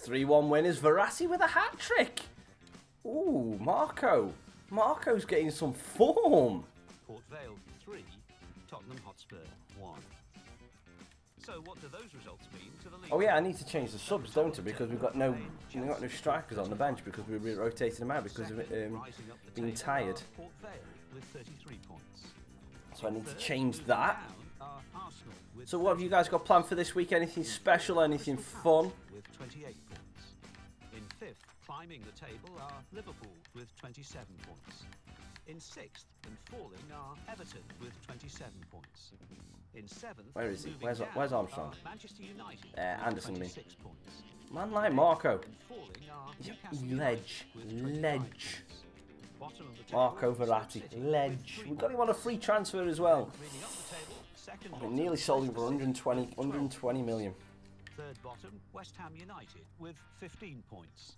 (3-1) winners. Verratti with a hat-trick. Ooh, Marco. Marco's getting some form. Port Vale 3, Tottenham Hotspur 1. So what do those results mean to the league? Oh yeah, I need to change the subs, don't I? Because we've got no strikers on the bench, because we rotated them out because of being tired. So I need to change that. So what have you guys got planned for this week? Anything special? Anything fun? With 28 points. In 5th, climbing the table, are Liverpool with 27 points. In 6th and falling are Everton with 27 points. In 7th, where is he? Where's Armstrong? Manchester United Anderson, 26 points. Man like Marco. Falling are Ledge. Marco Verratti. Ledge. We've got him on a free transfer as well. We nearly sold him for 120 million. Third bottom, West Ham United with 15 points.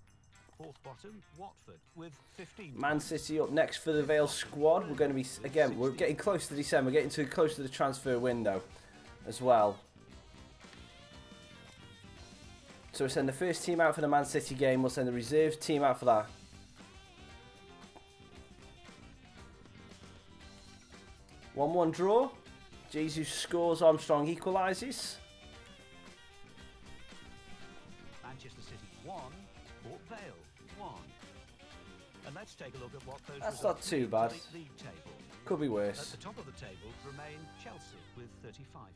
Fourth bottom, Watford with 15 Man City up next for the Vale squad. We're going to be, again, we're getting close to December, getting close to the transfer window as well. So we send the first team out for the Man City game. We'll send the reserves team out for that. 1-1 draw. Jesus scores, Armstrong equalises. Manchester City 1, Port Vale 1. And let's take a look at what those That's results not too mean bad. for the league table. Could be At worse. the top of the table remain Chelsea with 35 points.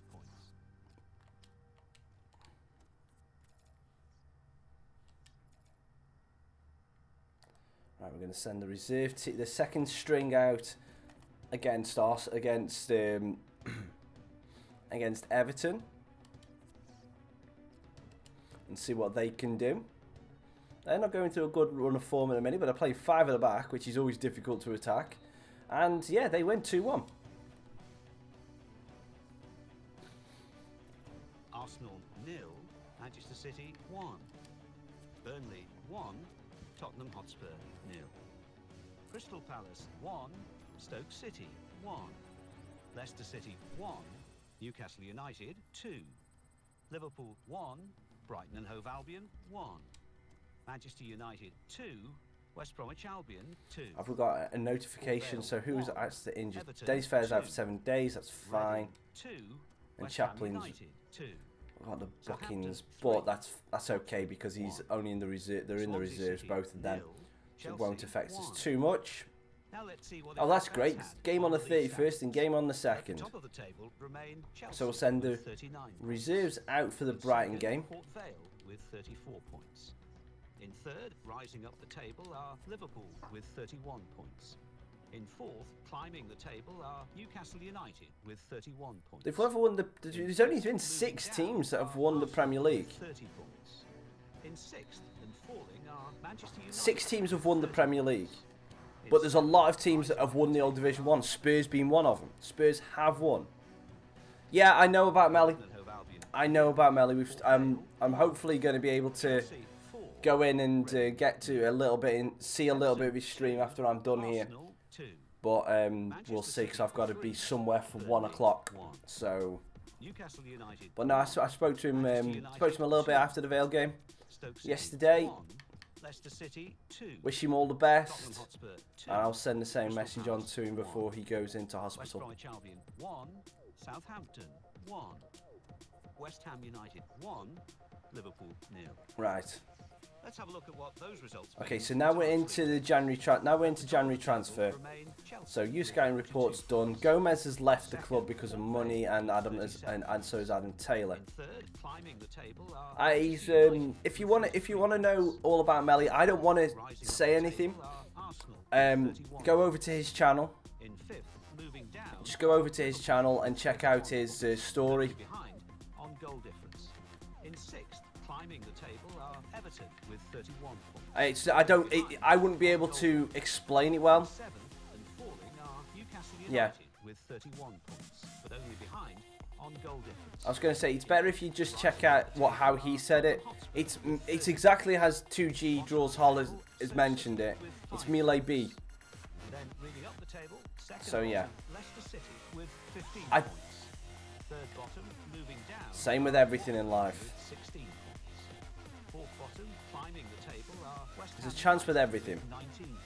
Right, we're going to send the reserve the second string out against us, against Everton, and see what they can do. They're not going through a good run of form in a minute, but I play 5 at the back, which is always difficult to attack. And yeah, they win 2-1. Arsenal 0, Manchester City 1. Burnley 1, Tottenham Hotspur 0. Crystal Palace 1, Stoke City 1. Leicester City 1, Newcastle United 2. Liverpool 1, Brighton and Hove Albion 1. Manchester United 2, West Bromwich Albion 2. I've got a notification, so who's actually injured? Days Fair's out for 7 days, that's fine. 2, And Chaplin's 2. I've got the bookings, but that's okay because he's only in the reserve. They're in the reserves, both of them. So it won't affect us too much. Oh, that's great. Game on the 31st and game on the 2nd. So we'll send the reserves out for the Brighton game. Port Vale with 34 points. In third, rising up the table, are Liverpool with 31 points. In fourth, climbing the table, are Newcastle United with 31 points. They've ever won there's only been 6 teams that have won the Premier League. 30 points. In sixth and falling are Manchester United. 6 teams have won the Premier League. But there's a lot of teams that have won the old Division 1. Spurs being one of them. Spurs have won. Yeah, I know about Melly. I know about Melly. I'm hopefully going to be able to go in and get to a little bit and see a little bit of his stream after I'm done here. But we'll see, because I've got to be somewhere for 1 o'clock. So, but no, I spoke to him. Spoke to him a little bit after the Vale game yesterday. Wish him all the best, and I'll send the same message on to him before he goes into hospital. West Bromwich Albion 1, Southampton 1, West Ham United 1, Liverpool 0. Right. Let's have a look at what those results mean. Okay, so now we're into the January transfer. So youth scouting report's done. Gomez has left the club because of money, and and so is Adam Taylor. He's if you want to know all about Melly, I don't want to say anything. Go over to his channel. Just go over to his channel and check out his story. Climbing the table are Everton with 31 points. I wouldn't be able to explain it well. And falling are Newcastle United Yeah. with 31 points, but only behind on goal difference. I was going to say, it's better if you just check out how he said it. It's exactly as 2G Draws Hall has mentioned it. It's Mile B. Then moving up the table, So yeah. Leicester City with 15 I- points. Third bottom moving down. Same with everything in life. With 16 points. Fourth bottom climbing the table are West Ham There's a chance with everything. 19 points.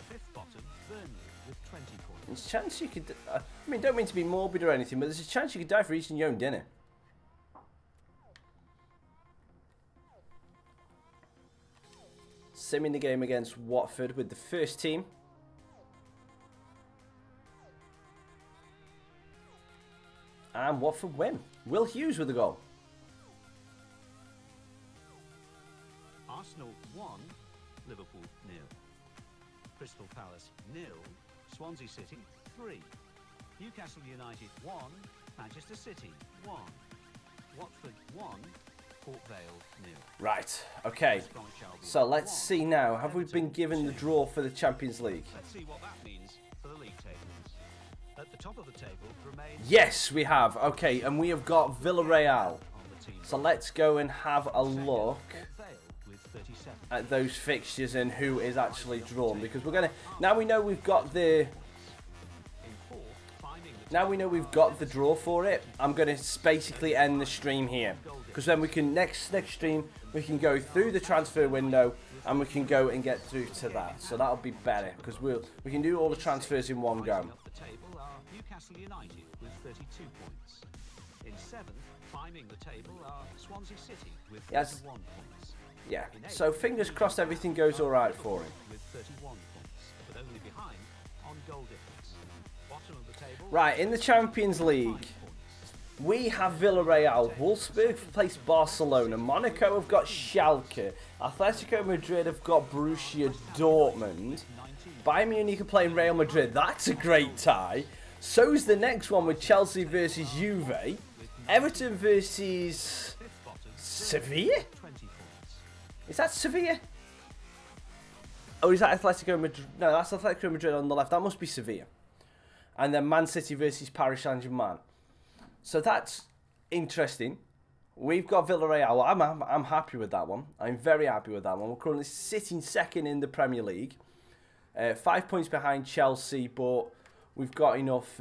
Fifth bottom Burnley with 20 points. There's a chance you could... I mean, don't mean to be morbid or anything, but there's a chance you could die for eating your own dinner. Sim in the game against Watford with the first team. And Watford win. Will Hughes with the goal. Arsenal 1, Liverpool 0. Crystal Palace 0, Swansea City 3. Newcastle United 1, Manchester City 1. Watford 1, Port Vale 0. Right, okay. So let's see now. Have we been given the draw for the Champions League? Let's see what that means for the league tables. At the top of the table remains... Yes, we have. Okay, and we have got Villarreal. So let's go and have a look at those fixtures and who is actually drawn, because we're going to... Now we know we've got the now we know we've got the draw for it, I'm going to basically end the stream here. Because then we can, next stream, we can go through the transfer window and we can go and get through to that. So that'll be better because we can do all the transfers in one go. Up the table are Newcastle United with 32 points. In 7th, climbing the table are Swansea City with 31 points. Yeah, so fingers crossed everything goes alright for him. With 31 points, but only behind on goal difference. Bottom of the table. Right, in the Champions League, we have Villarreal, Wolfsburg plays Barcelona, Monaco have got Schalke, Atletico Madrid have got Borussia Dortmund, Bayern Munich are playing Real Madrid, that's a great tie. So's the next one with Chelsea versus Juve, Everton versus Sevilla? Is that Sevilla? Oh, is that Atletico Madrid? No, that's Atletico Madrid on the left, that must be Sevilla. And then Man City versus Paris Saint-Germain. So that's interesting. We've got Villarreal. I'm happy with that one. I'm very happy with that one. We're currently sitting second in the Premier League, 5 points behind Chelsea, but we've got enough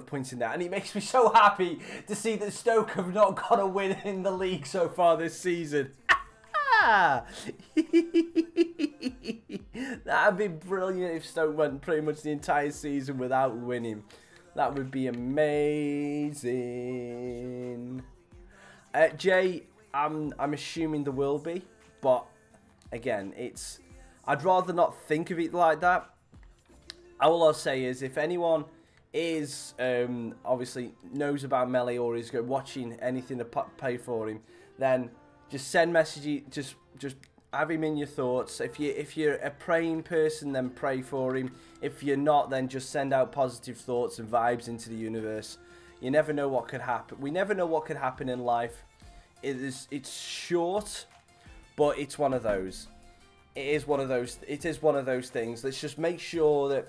points in there, and it makes me so happy to see that Stoke have not got a win in the league so far this season. That'd be brilliant if Stoke went pretty much the entire season without winning. That would be amazing. Jay, I'm assuming there will be, but again, I'd rather not think of it like that. All I'll say is, if anyone is obviously knows about Melee or is watching anything to pay for him, then just send messages. Just have him in your thoughts. If you're a praying person, then pray for him. If you're not, then just send out positive thoughts and vibes into the universe. You never know what could happen. We never know what could happen in life. It's short, but it's one of those. It is one of those things. Let's just make sure that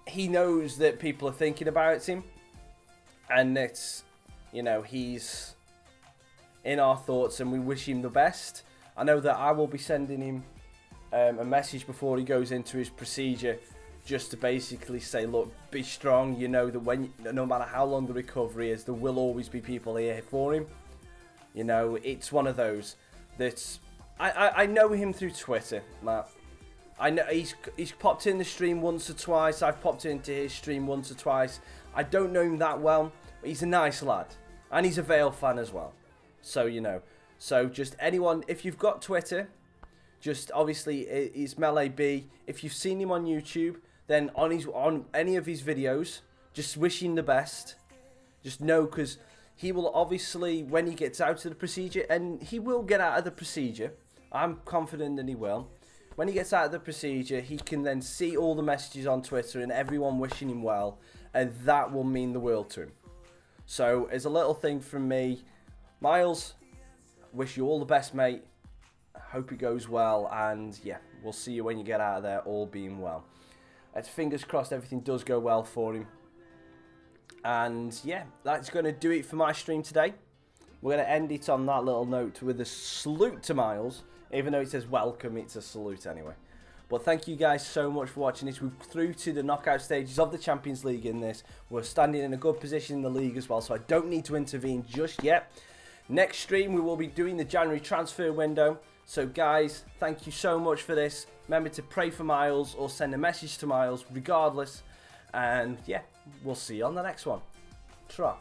he knows that people are thinking about him, and that, you know, he's in our thoughts, and we wish him the best. I know that I will be sending him a message before he goes into his procedure, just to basically say, look, be strong. You know that no matter how long the recovery is, there will always be people here for him. You know, it's one of those that's... I know him through Twitter, Matt. I know he's popped in the stream once or twice. I've popped into his stream once or twice. I don't know him that well, but he's a nice lad. And he's a Vale fan as well. So, you know. So, just anyone, if you've got Twitter, just obviously it's Melee B. If you've seen him on YouTube, then on any of his videos, just wish him the best. Just know, because he will obviously, when he gets out of the procedure, and he will get out of the procedure, I'm confident that he will. When he gets out of the procedure, he can then see all the messages on Twitter and everyone wishing him well, and that will mean the world to him. So, as a little thing from me, Miles, wish you all the best, mate. Hope it goes well, and yeah, we'll see you when you get out of there, all being well. Fingers crossed everything does go well for him. And yeah, that's going to do it for my stream today. We're going to end it on that little note with a salute to Miles. Even though it says welcome, it's a salute anyway. But thank you guys so much for watching this. We're through to the knockout stages of the Champions League in this. We're standing in a good position in the league as well, so I don't need to intervene just yet. Next stream, we will be doing the January transfer window. So guys, thank you so much for this. Remember to pray for Miles or send a message to Miles regardless. And yeah, we'll see you on the next one. Ta-ra.